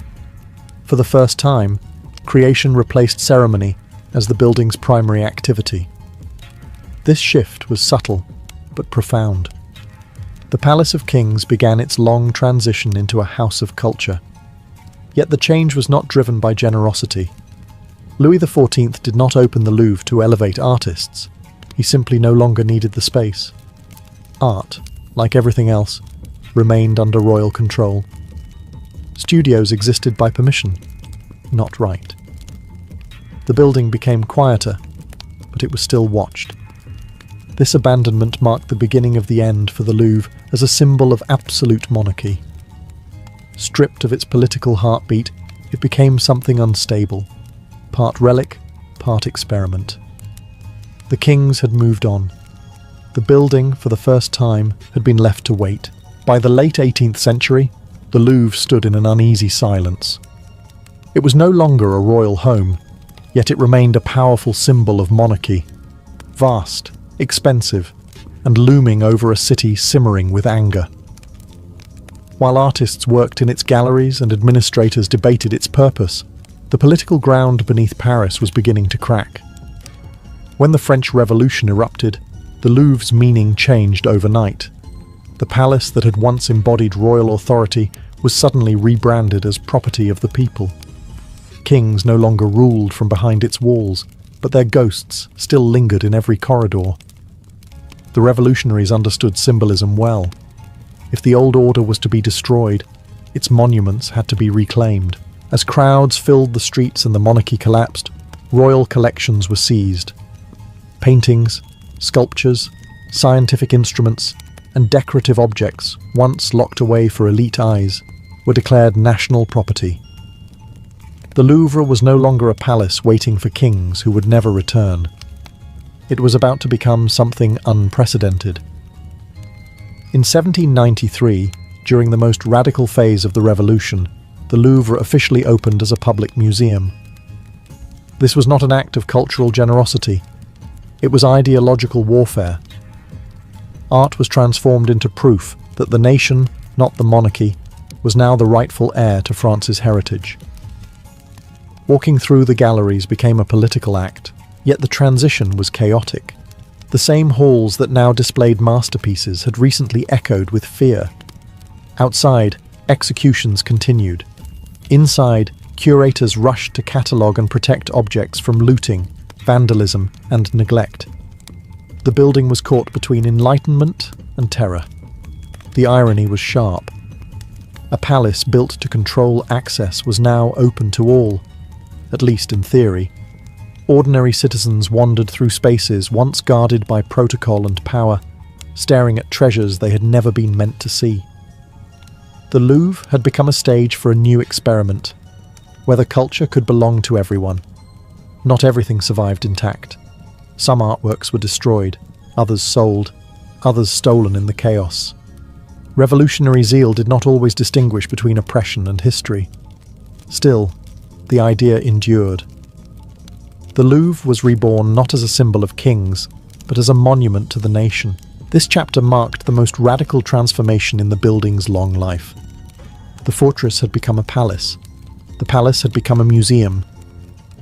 For the first time, creation replaced ceremony as the building's primary activity. This shift was subtle, but profound. The Palace of Kings began its long transition into a house of culture. Yet the change was not driven by generosity. Louis XIV did not open the Louvre to elevate artists. He simply no longer needed the space. Art, like everything else, remained under royal control. Studios existed by permission, not right. The building became quieter, but it was still watched. This abandonment marked the beginning of the end for the Louvre as a symbol of absolute monarchy. Stripped of its political heartbeat, it became something unstable, part relic, part experiment. The kings had moved on. The building, for the first time, had been left to wait. By the late 18th century, the Louvre stood in an uneasy silence. It was no longer a royal home, yet it remained a powerful symbol of monarchy. Vast, expensive, and looming over a city simmering with anger. While artists worked in its galleries and administrators debated its purpose, the political ground beneath Paris was beginning to crack. When the French Revolution erupted, the Louvre's meaning changed overnight. The palace that had once embodied royal authority was suddenly rebranded as property of the people. Kings no longer ruled from behind its walls, but their ghosts still lingered in every corridor. The revolutionaries understood symbolism well. If the old order was to be destroyed, its monuments had to be reclaimed. As crowds filled the streets and the monarchy collapsed, royal collections were seized. Paintings, sculptures, scientific instruments, and decorative objects, once locked away for elite eyes, were declared national property. The Louvre was no longer a palace waiting for kings who would never return. It was about to become something unprecedented. In 1793, during the most radical phase of the Revolution, the Louvre officially opened as a public museum. This was not an act of cultural generosity. It was ideological warfare. Art was transformed into proof that the nation, not the monarchy, was now the rightful heir to France's heritage. Walking through the galleries became a political act, yet the transition was chaotic. The same halls that now displayed masterpieces had recently echoed with fear. Outside, executions continued. Inside, curators rushed to catalogue and protect objects from looting, vandalism, and neglect. The building was caught between enlightenment and terror. The irony was sharp. A palace built to control access was now open to all, at least in theory. Ordinary citizens wandered through spaces once guarded by protocol and power, staring at treasures they had never been meant to see. The Louvre had become a stage for a new experiment, whether culture could belong to everyone. Not everything survived intact. Some artworks were destroyed, others sold, others stolen in the chaos. Revolutionary zeal did not always distinguish between oppression and history. Still, the idea endured. The Louvre was reborn not as a symbol of kings, but as a monument to the nation. This chapter marked the most radical transformation in the building's long life. The fortress had become a palace. The palace had become a museum.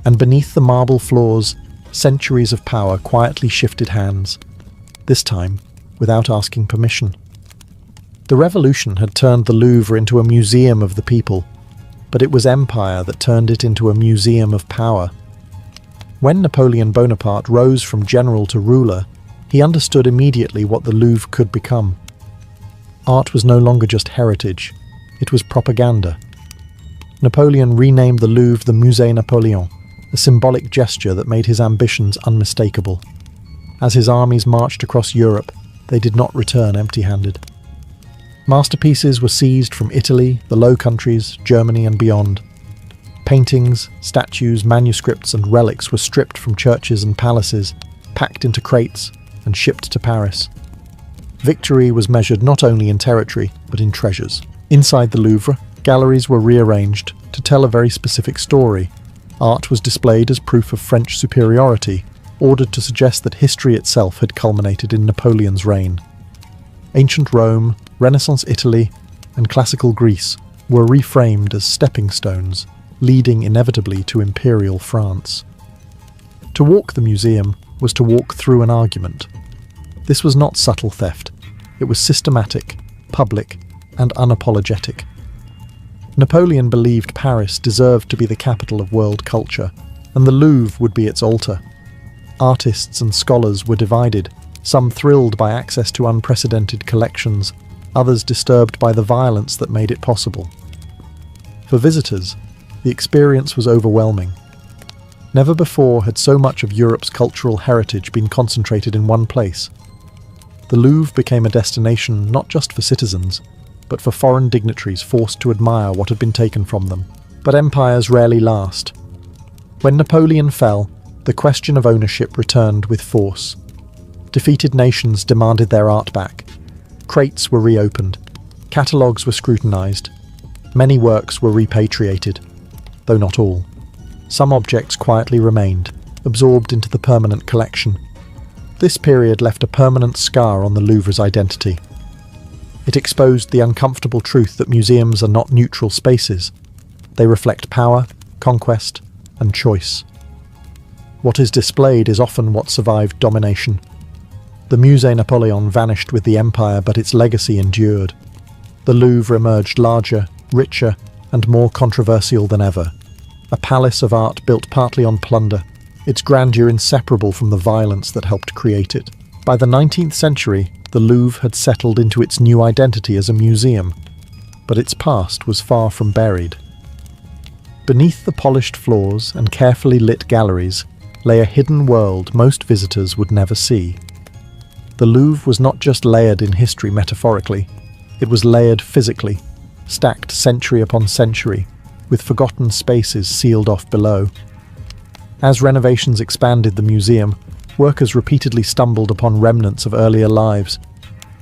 And beneath the marble floors, centuries of power quietly shifted hands, this time without asking permission. The revolution had turned the Louvre into a museum of the people, but it was empire that turned it into a museum of power. When Napoleon Bonaparte rose from general to ruler, he understood immediately what the Louvre could become. Art was no longer just heritage, it was propaganda. Napoleon renamed the Louvre the Musée Napoléon, a symbolic gesture that made his ambitions unmistakable. As his armies marched across Europe, they did not return empty-handed. Masterpieces were seized from Italy, the Low Countries, Germany and beyond. Paintings, statues, manuscripts and relics were stripped from churches and palaces, packed into crates and shipped to Paris. Victory was measured not only in territory, but in treasures. Inside the Louvre, galleries were rearranged to tell a very specific story. Art was displayed as proof of French superiority, ordered to suggest that history itself had culminated in Napoleon's reign. Ancient Rome, Renaissance Italy, and classical Greece were reframed as stepping stones, leading inevitably to imperial France. To walk the museum was to walk through an argument. This was not subtle theft. It was systematic, public, and unapologetic. Napoleon believed Paris deserved to be the capital of world culture, and the Louvre would be its altar. Artists and scholars were divided, some thrilled by access to unprecedented collections, others disturbed by the violence that made it possible. For visitors, the experience was overwhelming. Never before had so much of Europe's cultural heritage been concentrated in one place. The Louvre became a destination not just for citizens, but for foreign dignitaries forced to admire what had been taken from them. But empires rarely last. When Napoleon fell, the question of ownership returned with force. Defeated nations demanded their art back. Crates were reopened. Catalogues were scrutinized. Many works were repatriated, though not all. Some objects quietly remained, absorbed into the permanent collection. This period left a permanent scar on the Louvre's identity. It exposed the uncomfortable truth that museums are not neutral spaces. They reflect power, conquest, and choice. What is displayed is often what survived domination. The Musée Napoléon vanished with the empire, but its legacy endured. The Louvre emerged larger, richer, and more controversial than ever. A palace of art built partly on plunder, its grandeur inseparable from the violence that helped create it. By the 19th century, the Louvre had settled into its new identity as a museum, but its past was far from buried. Beneath the polished floors and carefully lit galleries lay a hidden world most visitors would never see. The Louvre was not just layered in history metaphorically, it was layered physically, stacked century upon century, with forgotten spaces sealed off below. As renovations expanded the museum, workers repeatedly stumbled upon remnants of earlier lives.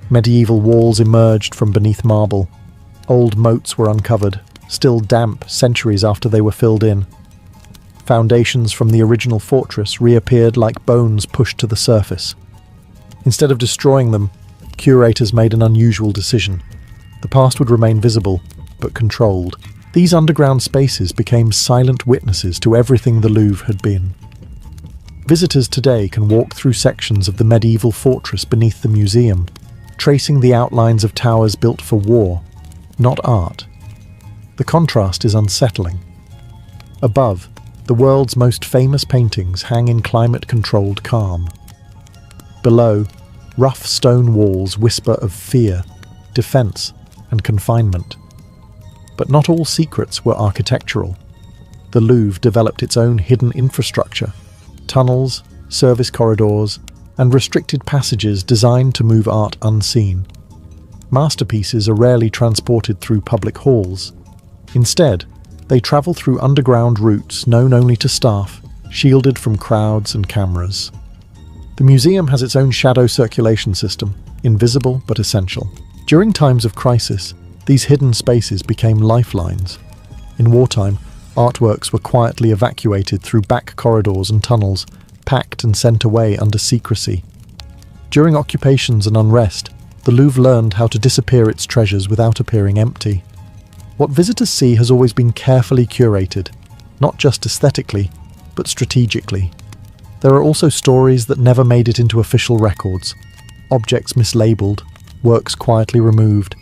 Medieval walls emerged from beneath marble. Old moats were uncovered, still damp centuries after they were filled in. Foundations from the original fortress reappeared like bones pushed to the surface. Instead of destroying them, curators made an unusual decision. The past would remain visible, but controlled. These underground spaces became silent witnesses to everything the Louvre had been. Visitors today can walk through sections of the medieval fortress beneath the museum, tracing the outlines of towers built for war, not art. The contrast is unsettling. Above, the world's most famous paintings hang in climate-controlled calm. Below, rough stone walls whisper of fear, defense, and confinement. But not all secrets were architectural. The Louvre developed its own hidden infrastructure, tunnels, service corridors, and restricted passages designed to move art unseen. Masterpieces are rarely transported through public halls. Instead, they travel through underground routes known only to staff, shielded from crowds and cameras. The museum has its own shadow circulation system, invisible but essential. During times of crisis, these hidden spaces became lifelines. In wartime, artworks were quietly evacuated through back corridors and tunnels, packed and sent away under secrecy. During occupations and unrest, the Louvre learned how to disappear its treasures without appearing empty. What visitors see has always been carefully curated, not just aesthetically, but strategically. There are also stories that never made it into official records, objects mislabeled, works quietly removed,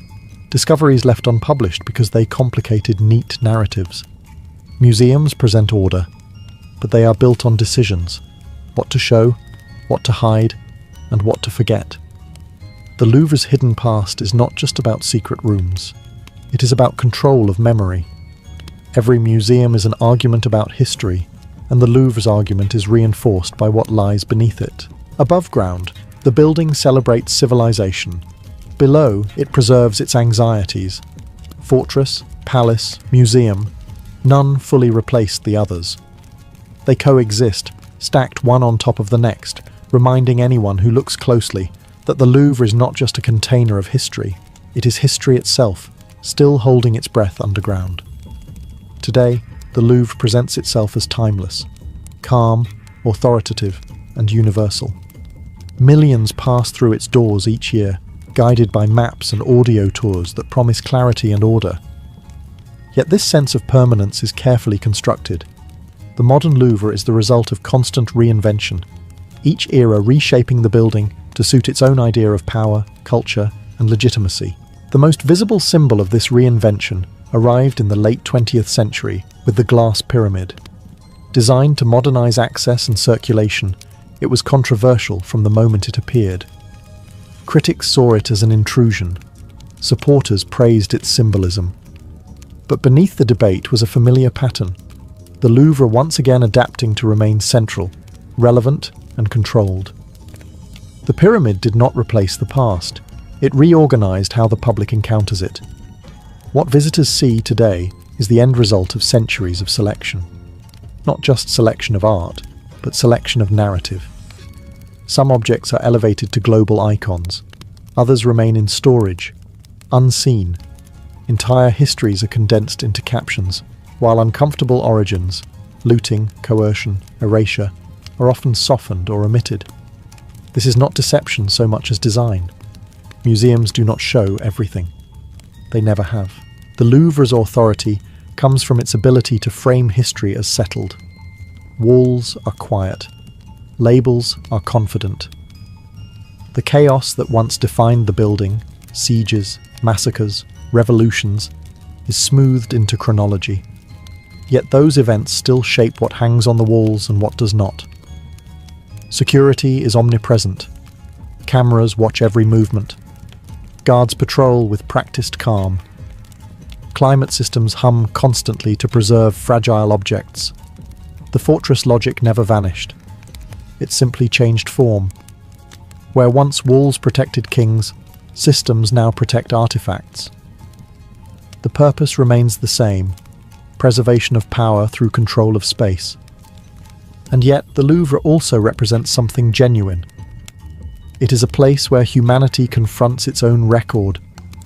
discoveries left unpublished because they complicated neat narratives. Museums present order, but they are built on decisions: what to show, what to hide, and what to forget. The Louvre's hidden past is not just about secret rooms. It is about control of memory. Every museum is an argument about history, and the Louvre's argument is reinforced by what lies beneath it. Above ground, the building celebrates civilization. Below, it preserves its anxieties. Fortress, palace, museum, none fully replaced the others. They coexist, stacked one on top of the next, reminding anyone who looks closely that the Louvre is not just a container of history, it is history itself, still holding its breath underground. Today, the Louvre presents itself as timeless, calm, authoritative, and universal. Millions pass through its doors each year, guided by maps and audio tours that promise clarity and order. Yet this sense of permanence is carefully constructed. The modern Louvre is the result of constant reinvention, each era reshaping the building to suit its own idea of power, culture, and legitimacy. The most visible symbol of this reinvention arrived in the late 20th century with the glass pyramid. Designed to modernize access and circulation, it was controversial from the moment it appeared. Critics saw it as an intrusion. Supporters praised its symbolism. But beneath the debate was a familiar pattern: the Louvre once again adapting to remain central, relevant, and controlled. The pyramid did not replace the past. It reorganized how the public encounters it. What visitors see today is the end result of centuries of selection. Not just selection of art, but selection of narrative. Some objects are elevated to global icons. Others remain in storage, unseen. Entire histories are condensed into captions, while uncomfortable origins, looting, coercion, erasure, are often softened or omitted. This is not deception so much as design. Museums do not show everything. They never have. The Louvre's authority comes from its ability to frame history as settled. Walls are quiet. Labels are confident. The chaos that once defined the building, sieges, massacres, revolutions, is smoothed into chronology. Yet those events still shape what hangs on the walls and what does not. Security is omnipresent. Cameras watch every movement. Guards patrol with practiced calm. Climate systems hum constantly to preserve fragile objects. The fortress logic never vanished. It simply changed form. Where once walls protected kings, systems now protect artifacts. The purpose remains the same: preservation of power through control of space. And yet, the Louvre also represents something genuine. It is a place where humanity confronts its own record,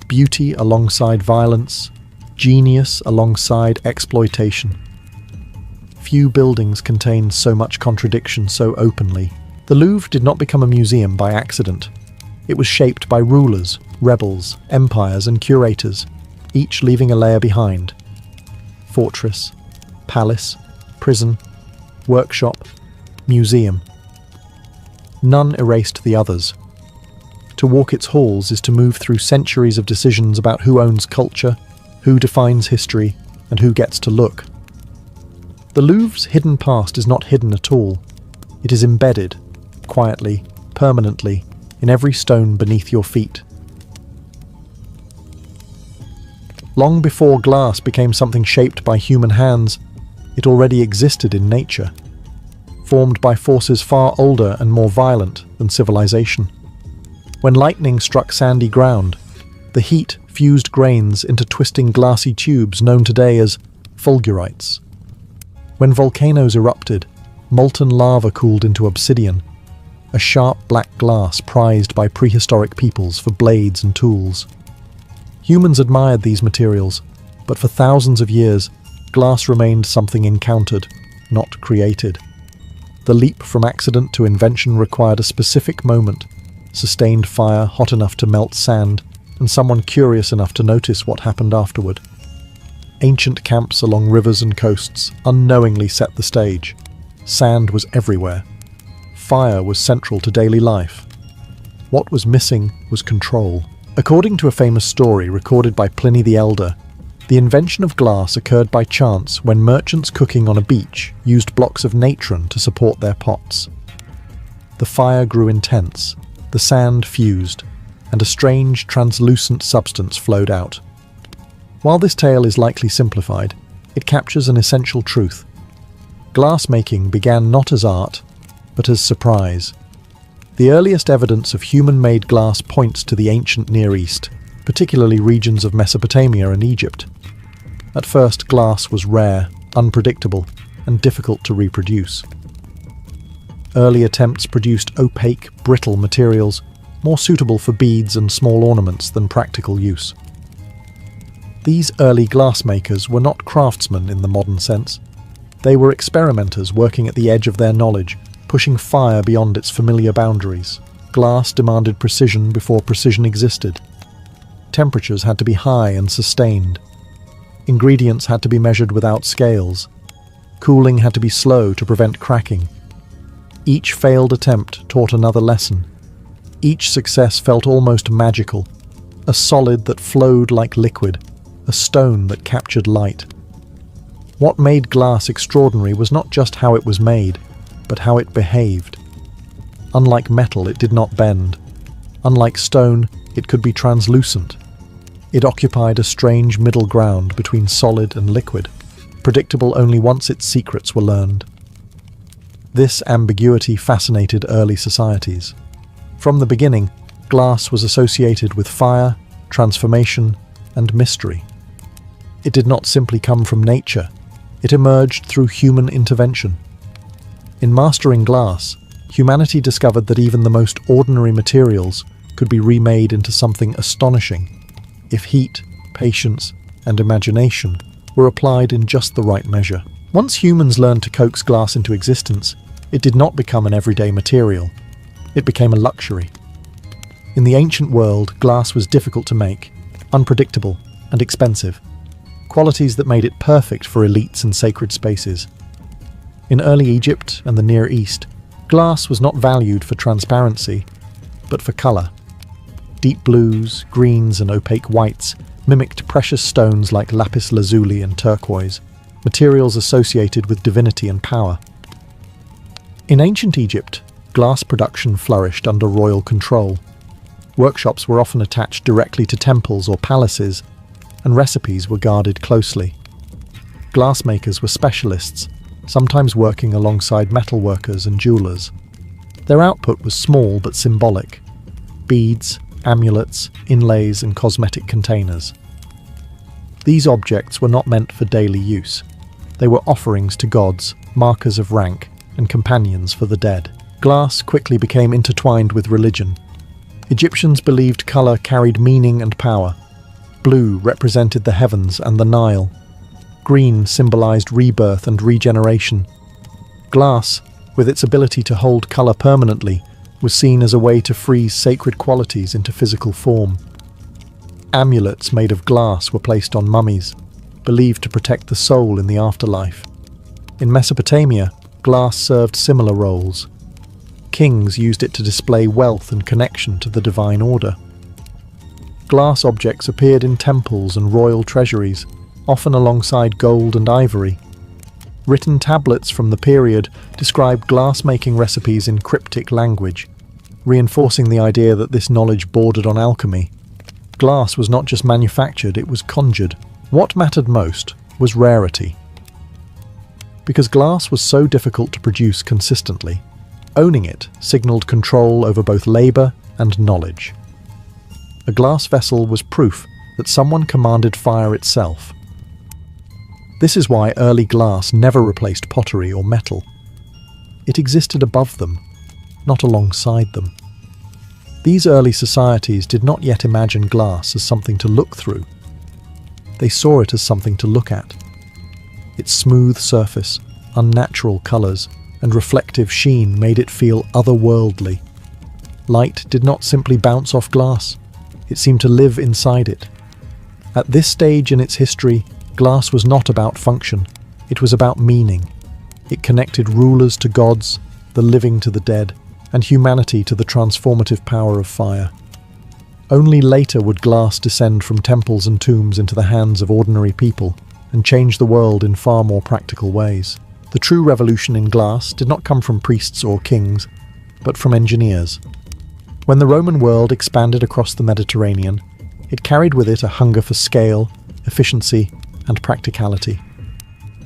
beauty alongside violence, genius alongside exploitation. Few buildings contain so much contradiction so openly. The Louvre did not become a museum by accident. It was shaped by rulers, rebels, empires, and curators, each leaving a layer behind. Fortress, palace, prison, workshop, museum. None erased the others. To walk its halls is to move through centuries of decisions about who owns culture, who defines history, and who gets to look. The Louvre's hidden past is not hidden at all. It is embedded, quietly, permanently, in every stone beneath your feet. Long before glass became something shaped by human hands, it already existed in nature, formed by forces far older and more violent than civilization. When lightning struck sandy ground, the heat fused grains into twisting glassy tubes known today as fulgurites. When volcanoes erupted, molten lava cooled into obsidian, a sharp black glass prized by prehistoric peoples for blades and tools. Humans admired these materials, but for thousands of years, glass remained something encountered, not created. The leap from accident to invention required a specific moment, sustained fire hot enough to melt sand, and someone curious enough to notice what happened afterward. Ancient camps along rivers and coasts unknowingly set the stage. Sand was everywhere. Fire was central to daily life. What was missing was control. According to a famous story recorded by Pliny the Elder, the invention of glass occurred by chance when merchants cooking on a beach used blocks of natron to support their pots. The fire grew intense, the sand fused, and a strange, translucent substance flowed out. While this tale is likely simplified, it captures an essential truth. Glass-making began not as art, but as surprise. The earliest evidence of human-made glass points to the ancient Near East, particularly regions of Mesopotamia and Egypt. At first, glass was rare, unpredictable, and difficult to reproduce. Early attempts produced opaque, brittle materials, more suitable for beads and small ornaments than practical use. These early glassmakers were not craftsmen in the modern sense. They were experimenters working at the edge of their knowledge, pushing fire beyond its familiar boundaries. Glass demanded precision before precision existed. Temperatures had to be high and sustained. Ingredients had to be measured without scales. Cooling had to be slow to prevent cracking. Each failed attempt taught another lesson. Each success felt almost magical. A solid that flowed like liquid, a stone that captured light. What made glass extraordinary was not just how it was made, but how it behaved. Unlike metal, it did not bend. Unlike stone, it could be translucent. It occupied a strange middle ground between solid and liquid, predictable only once its secrets were learned. This ambiguity fascinated early societies. From the beginning, glass was associated with fire, transformation, and mystery. It did not simply come from nature. It emerged through human intervention. In mastering glass, humanity discovered that even the most ordinary materials could be remade into something astonishing if heat, patience, and imagination were applied in just the right measure. Once humans learned to coax glass into existence, it did not become an everyday material. It became a luxury. In the ancient world, glass was difficult to make, unpredictable, and expensive, qualities that made it perfect for elites and sacred spaces. In early Egypt and the Near East, glass was not valued for transparency, but for colour. Deep blues, greens, and opaque whites mimicked precious stones like lapis lazuli and turquoise, materials associated with divinity and power. In ancient Egypt, glass production flourished under royal control. Workshops were often attached directly to temples or palaces, and recipes were guarded closely. Glassmakers were specialists, sometimes working alongside metalworkers and jewelers. Their output was small but symbolic: beads, amulets, inlays, and cosmetic containers. These objects were not meant for daily use. They were offerings to gods, markers of rank, and companions for the dead. Glass quickly became intertwined with religion. Egyptians believed colour carried meaning and power. Blue represented the heavens and the Nile. Green symbolized rebirth and regeneration. Glass, with its ability to hold colour permanently, was seen as a way to freeze sacred qualities into physical form. Amulets made of glass were placed on mummies, believed to protect the soul in the afterlife. In Mesopotamia, glass served similar roles. Kings used it to display wealth and connection to the divine order. Glass objects appeared in temples and royal treasuries, often alongside gold and ivory. Written tablets from the period describe glass-making recipes in cryptic language, reinforcing the idea that this knowledge bordered on alchemy. Glass was not just manufactured, it was conjured. What mattered most was rarity. Because glass was so difficult to produce consistently, owning it signaled control over both labour and knowledge. A glass vessel was proof that someone commanded fire itself. This is why early glass never replaced pottery or metal. It existed above them, not alongside them. These early societies did not yet imagine glass as something to look through. They saw it as something to look at. Its smooth surface, unnatural colours, and reflective sheen made it feel otherworldly. Light did not simply bounce off glass, it seemed to live inside it. At this stage in its history, glass was not about function, it was about meaning. It connected rulers to gods, the living to the dead, and humanity to the transformative power of fire. Only later would glass descend from temples and tombs into the hands of ordinary people and change the world in far more practical ways. The true revolution in glass did not come from priests or kings, but from engineers. When the Roman world expanded across the Mediterranean, it carried with it a hunger for scale, efficiency, and practicality.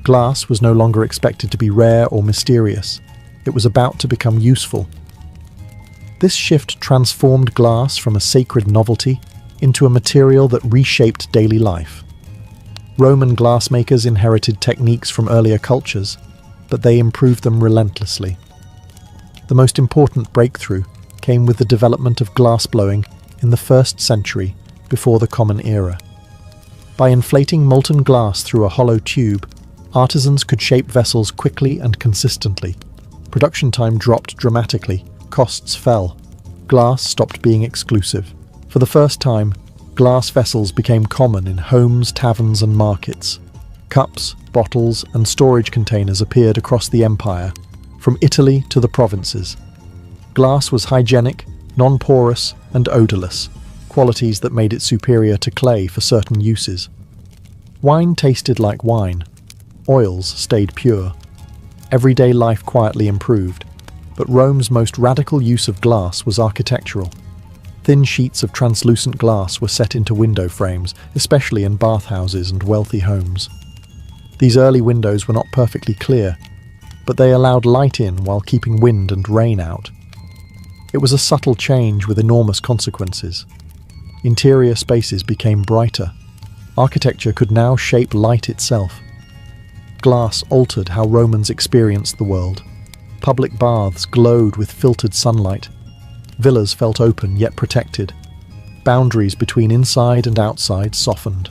Glass was no longer expected to be rare or mysterious. It was about to become useful. This shift transformed glass from a sacred novelty into a material that reshaped daily life. Roman glassmakers inherited techniques from earlier cultures, but they improved them relentlessly. The most important breakthrough came with the development of glassblowing in the 1st century before the Common Era. By inflating molten glass through a hollow tube, artisans could shape vessels quickly and consistently. Production time dropped dramatically, costs fell. Glass stopped being exclusive. For the first time, glass vessels became common in homes, taverns, and markets. Cups, bottles, and storage containers appeared across the empire, from Italy to the provinces. Glass was hygienic, non-porous, and odourless, qualities that made it superior to clay for certain uses. Wine tasted like wine. Oils stayed pure. Everyday life quietly improved, but Rome's most radical use of glass was architectural. Thin sheets of translucent glass were set into window frames, especially in bathhouses and wealthy homes. These early windows were not perfectly clear, but they allowed light in while keeping wind and rain out. It was a subtle change with enormous consequences. Interior spaces became brighter. Architecture could now shape light itself. Glass altered how Romans experienced the world. Public baths glowed with filtered sunlight. Villas felt open yet protected. Boundaries between inside and outside softened.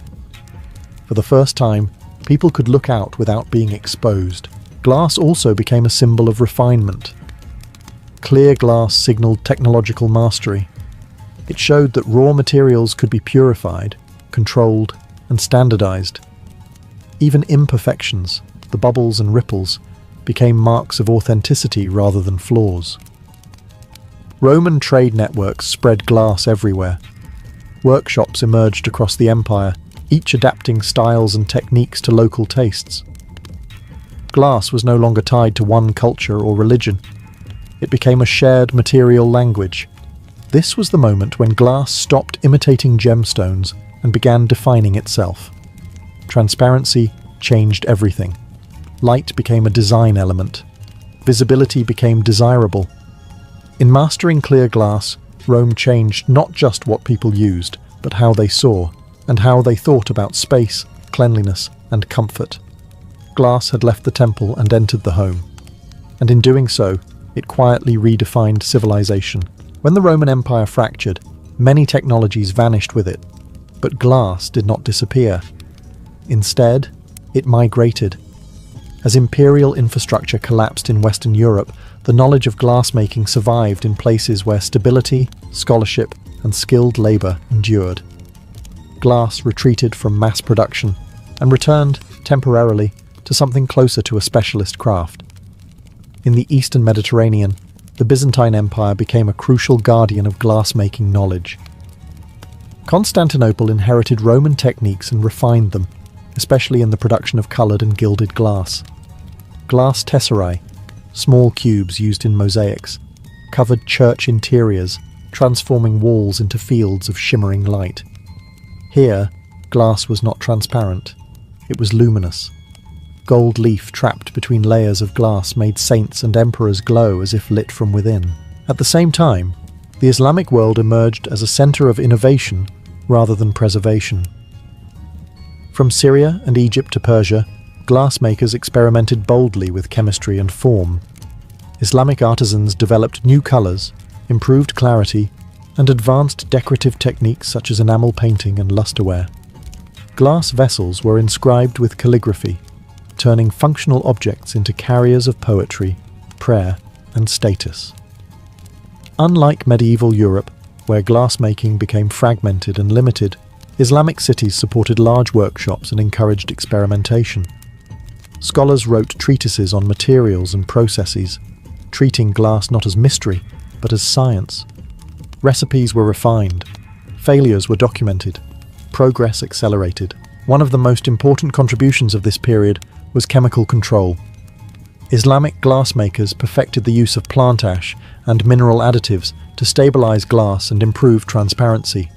For the first time, people could look out without being exposed. Glass also became a symbol of refinement. Clear glass signaled technological mastery. It showed that raw materials could be purified, controlled, and standardized. Even imperfections, the bubbles and ripples, became marks of authenticity rather than flaws. Roman trade networks spread glass everywhere. Workshops emerged across the empire, each adapting styles and techniques to local tastes. Glass was no longer tied to one culture or religion. It became a shared material language. This was the moment when glass stopped imitating gemstones and began defining itself. Transparency changed everything. Light became a design element. Visibility became desirable. In mastering clear glass, Rome changed not just what people used, but how they saw, and how they thought about space, cleanliness, and comfort. Glass had left the temple and entered the home. And in doing so, it quietly redefined civilization. When the Roman Empire fractured, many technologies vanished with it, but glass did not disappear. Instead, it migrated. As imperial infrastructure collapsed in Western Europe, the knowledge of glassmaking survived in places where stability, scholarship, and skilled labour endured. Glass retreated from mass production and returned, temporarily, to something closer to a specialist craft. In the Eastern Mediterranean, the Byzantine Empire became a crucial guardian of glass-making knowledge. Constantinople inherited Roman techniques and refined them, especially in the production of coloured and gilded glass. Glass tesserae, small cubes used in mosaics, covered church interiors, transforming walls into fields of shimmering light. Here, glass was not transparent. It was luminous. Gold leaf trapped between layers of glass made saints and emperors glow as if lit from within. At the same time, the Islamic world emerged as a centre of innovation rather than preservation. From Syria and Egypt to Persia, glassmakers experimented boldly with chemistry and form. Islamic artisans developed new colours, improved clarity, and advanced decorative techniques such as enamel painting and lustreware. Glass vessels were inscribed with calligraphy, turning functional objects into carriers of poetry, prayer, and status. Unlike medieval Europe, where glassmaking became fragmented and limited, Islamic cities supported large workshops and encouraged experimentation. Scholars wrote treatises on materials and processes, treating glass not as mystery, but as science. Recipes were refined, failures were documented, progress accelerated. One of the most important contributions of this period was chemical control. Islamic glassmakers perfected the use of plant ash and mineral additives to stabilize glass and improve transparency.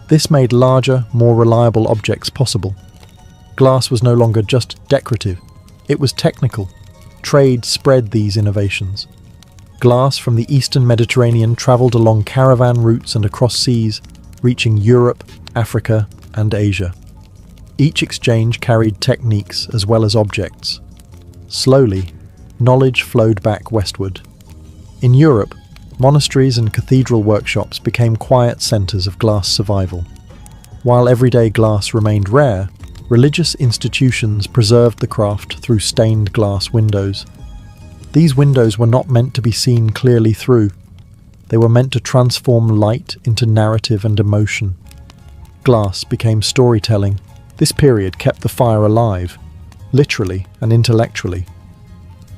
This made larger, more reliable objects possible. Glass was no longer just decorative, it was technical. Trade spread these innovations. Glass from the eastern Mediterranean travelled along caravan routes and across seas, reaching Europe, Africa, and Asia. Each exchange carried techniques as well as objects. Slowly, knowledge flowed back westward. In Europe, monasteries and cathedral workshops became quiet centres of glass survival. While everyday glass remained rare, religious institutions preserved the craft through stained glass windows. These windows were not meant to be seen clearly through. They were meant to transform light into narrative and emotion. Glass became storytelling. This period kept the fire alive, literally and intellectually.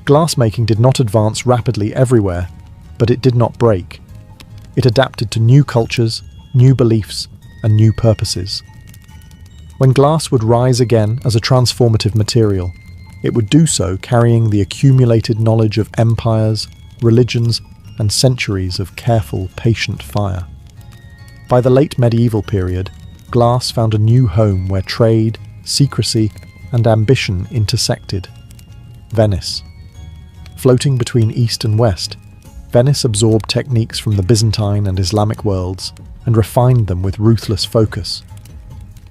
Glassmaking did not advance rapidly everywhere, but it did not break. It adapted to new cultures, new beliefs, and new purposes. When glass would rise again as a transformative material, it would do so carrying the accumulated knowledge of empires, religions, and centuries of careful, patient fire. By the late medieval period, glass found a new home where trade, secrecy, and ambition intersected: Venice. Floating between East and West, Venice absorbed techniques from the Byzantine and Islamic worlds and refined them with ruthless focus.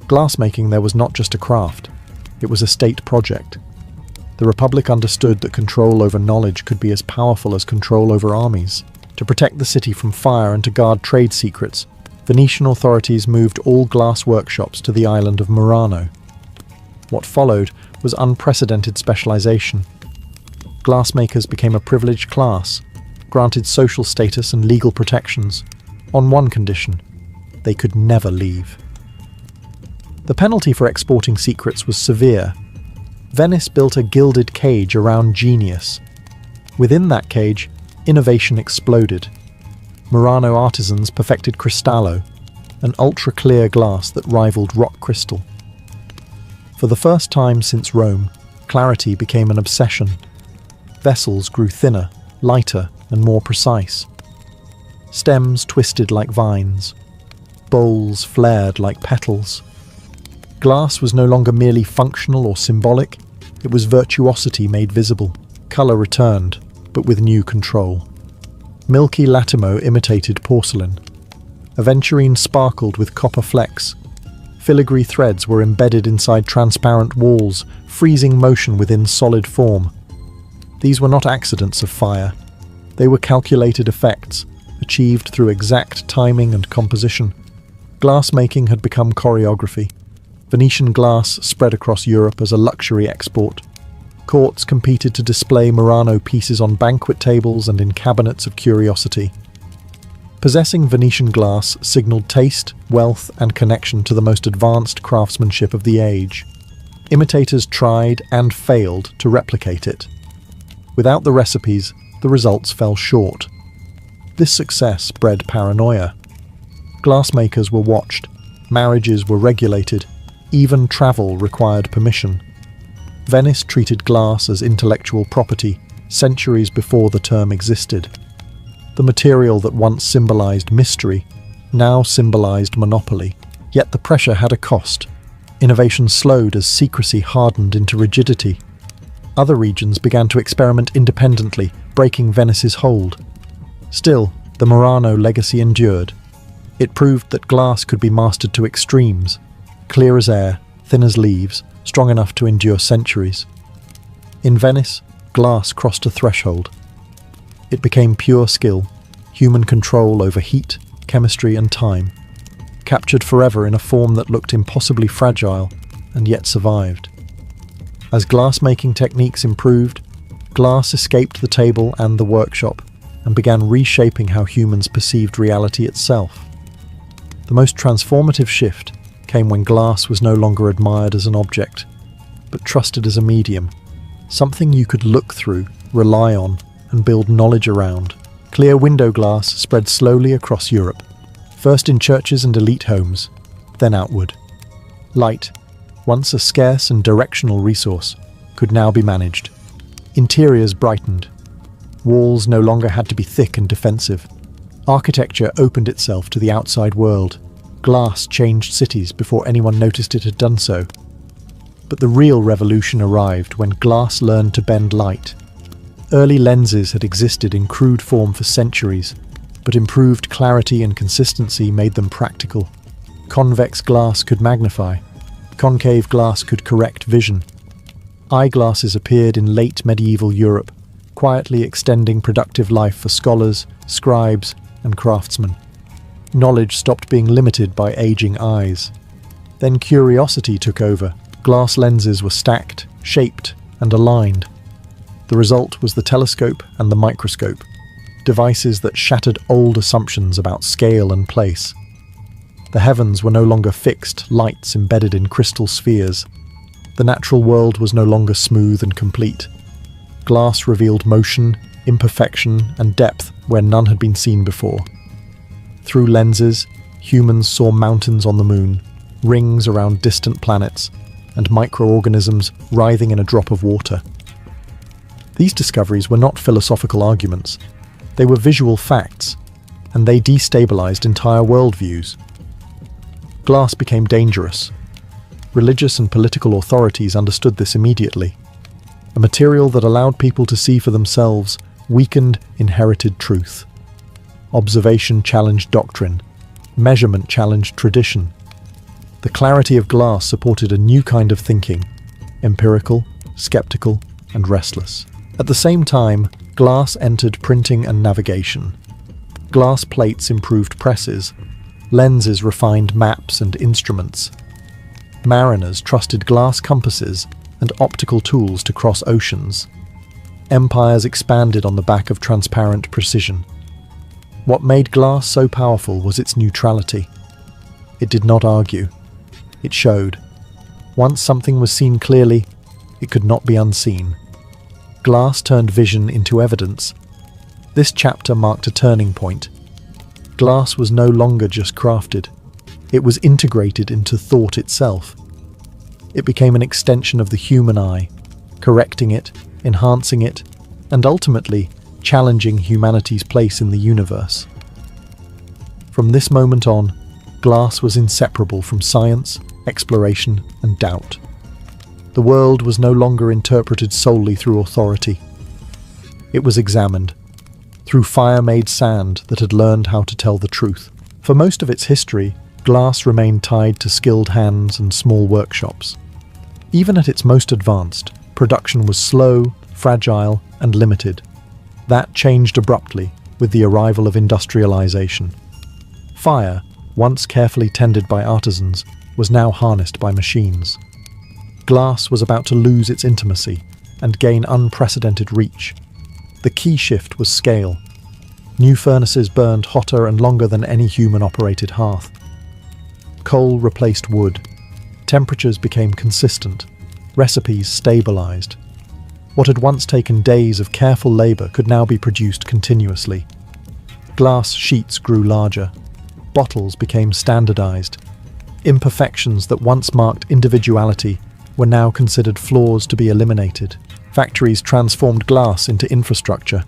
Glassmaking there was not just a craft, it was a state project. The Republic understood that control over knowledge could be as powerful as control over armies. To protect the city from fire and to guard trade secrets, Venetian authorities moved all glass workshops to the island of Murano. What followed was unprecedented specialization. Glassmakers became a privileged class, granted social status and legal protections, on one condition: they could never leave. The penalty for exporting secrets was severe. Venice built a gilded cage around genius. Within that cage, innovation exploded. Murano artisans perfected cristallo, an ultra-clear glass that rivaled rock crystal. For the first time since Rome, clarity became an obsession. Vessels grew thinner, lighter, and more precise. Stems twisted like vines. Bowls flared like petals. Glass was no longer merely functional or symbolic, it was virtuosity made visible. Colour returned, but with new control. Milky Latimo imitated porcelain. Aventurine sparkled with copper flecks. Filigree threads were embedded inside transparent walls, freezing motion within solid form. These were not accidents of fire. They were calculated effects, achieved through exact timing and composition. Glassmaking had become choreography. Venetian glass spread across Europe as a luxury export. Courts competed to display Murano pieces on banquet tables and in cabinets of curiosity. Possessing Venetian glass signalled taste, wealth, and connection to the most advanced craftsmanship of the age. Imitators tried and failed to replicate it. Without the recipes, the results fell short. This success bred paranoia. Glassmakers were watched, marriages were regulated, even travel required permission. Venice treated glass as intellectual property centuries before the term existed. The material that once symbolized mystery now symbolized monopoly. Yet the pressure had a cost. Innovation slowed as secrecy hardened into rigidity. Other regions began to experiment independently, breaking Venice's hold. Still, the Murano legacy endured. It proved that glass could be mastered to extremes, clear as air, thin as leaves, strong enough to endure centuries. In Venice, glass crossed a threshold. It became pure skill, human control over heat, chemistry and time, captured forever in a form that looked impossibly fragile and yet survived. As glass-making techniques improved, glass escaped the table and the workshop and began reshaping how humans perceived reality itself. The most transformative shift came when glass was no longer admired as an object, but trusted as a medium, something you could look through, rely on, and build knowledge around. Clear window glass spread slowly across Europe, first in churches and elite homes, then outward. Light, once a scarce and directional resource, could now be managed. Interiors brightened. Walls no longer had to be thick and defensive. Architecture opened itself to the outside world. Glass changed cities before anyone noticed it had done so. But the real revolution arrived when glass learned to bend light. Early lenses had existed in crude form for centuries, but improved clarity and consistency made them practical. Convex glass could magnify. Concave glass could correct vision. Eyeglasses appeared in late medieval Europe, quietly extending productive life for scholars, scribes, and craftsmen. Knowledge stopped being limited by aging eyes. Then curiosity took over. Glass lenses were stacked, shaped, and aligned. The result was the telescope and the microscope, devices that shattered old assumptions about scale and place. The heavens were no longer fixed lights embedded in crystal spheres. The natural world was no longer smooth and complete. Glass revealed motion, imperfection, and depth where none had been seen before. Through lenses, humans saw mountains on the moon, rings around distant planets, and microorganisms writhing in a drop of water. These discoveries were not philosophical arguments. They were visual facts, and they destabilized entire worldviews. Glass became dangerous. Religious and political authorities understood this immediately. A material that allowed people to see for themselves weakened inherited truth. Observation challenged doctrine. Measurement challenged tradition. The clarity of glass supported a new kind of thinking, empirical, skeptical, and restless. At the same time, glass entered printing and navigation. Glass plates improved presses. Lenses refined maps and instruments. Mariners trusted glass compasses and optical tools to cross oceans. Empires expanded on the back of transparent precision. What made glass so powerful was its neutrality. It did not argue. It showed. Once something was seen clearly, it could not be unseen. Glass turned vision into evidence. This chapter marked a turning point. Glass was no longer just crafted. It was integrated into thought itself. It became an extension of the human eye, correcting it, enhancing it, and ultimately challenging humanity's place in the universe. From this moment on, glass was inseparable from science, exploration, and doubt. The world was no longer interpreted solely through authority. It was examined through fire-made sand that had learned how to tell the truth. For most of its history, glass remained tied to skilled hands and small workshops. Even at its most advanced, production was slow, fragile, and limited. That changed abruptly with the arrival of industrialization. Fire, once carefully tended by artisans, was now harnessed by machines. Glass was about to lose its intimacy and gain unprecedented reach. The key shift was scale. New furnaces burned hotter and longer than any human-operated hearth. Coal replaced wood. Temperatures became consistent. Recipes stabilized. What had once taken days of careful labor could now be produced continuously. Glass sheets grew larger. Bottles became standardized. Imperfections that once marked individuality were now considered flaws to be eliminated. Factories transformed glass into infrastructure.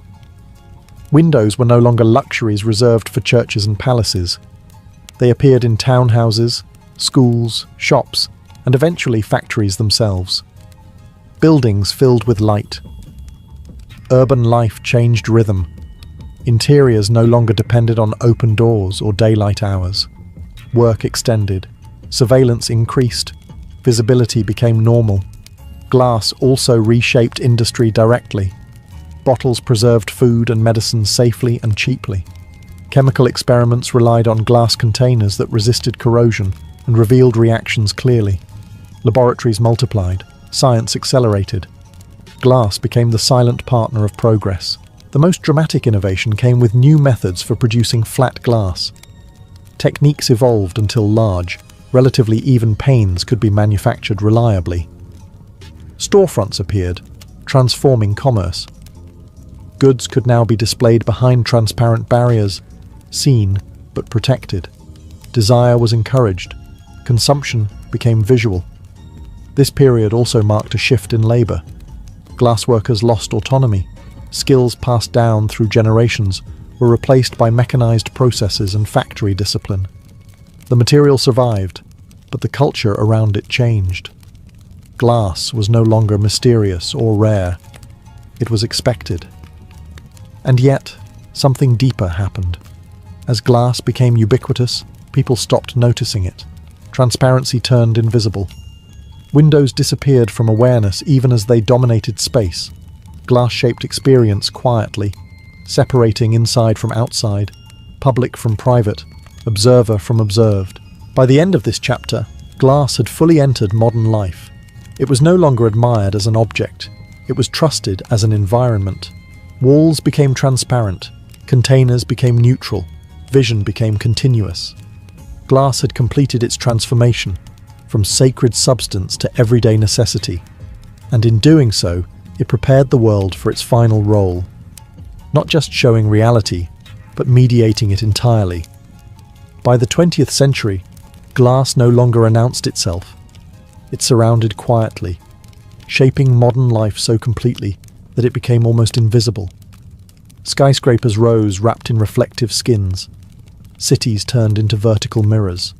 Windows were no longer luxuries reserved for churches and palaces. They appeared in townhouses, schools, shops, and eventually factories themselves. Buildings filled with light. Urban life changed rhythm. Interiors no longer depended on open doors or daylight hours. Work extended. Surveillance increased. Visibility became normal. Glass also reshaped industry directly. Bottles preserved food and medicine safely and cheaply. Chemical experiments relied on glass containers that resisted corrosion and revealed reactions clearly. Laboratories multiplied. Science accelerated. Glass became the silent partner of progress. The most dramatic innovation came with new methods for producing flat glass. Techniques evolved until large, relatively even panes could be manufactured reliably. Storefronts appeared, transforming commerce. Goods could now be displayed behind transparent barriers, seen but protected. Desire was encouraged. Consumption became visual. This period also marked a shift in labor. Glassworkers lost autonomy. Skills passed down through generations were replaced by mechanized processes and factory discipline. The material survived, but the culture around it changed. Glass was no longer mysterious or rare. It was expected. And yet, something deeper happened. As glass became ubiquitous, people stopped noticing it. Transparency turned invisible. Windows disappeared from awareness even as they dominated space. Glass shaped experience quietly, separating inside from outside, public from private, observer from observed. By the end of this chapter, glass had fully entered modern life. It was no longer admired as an object. It was trusted as an environment. Walls became transparent. Containers became neutral. Vision became continuous. Glass had completed its transformation from sacred substance to everyday necessity, and in doing so, it prepared the world for its final role, not just showing reality, but mediating it entirely. By the 20th century, glass no longer announced itself. It surrounded quietly, shaping modern life so completely that it became almost invisible. Skyscrapers rose wrapped in reflective skins. Cities turned into vertical mirrors.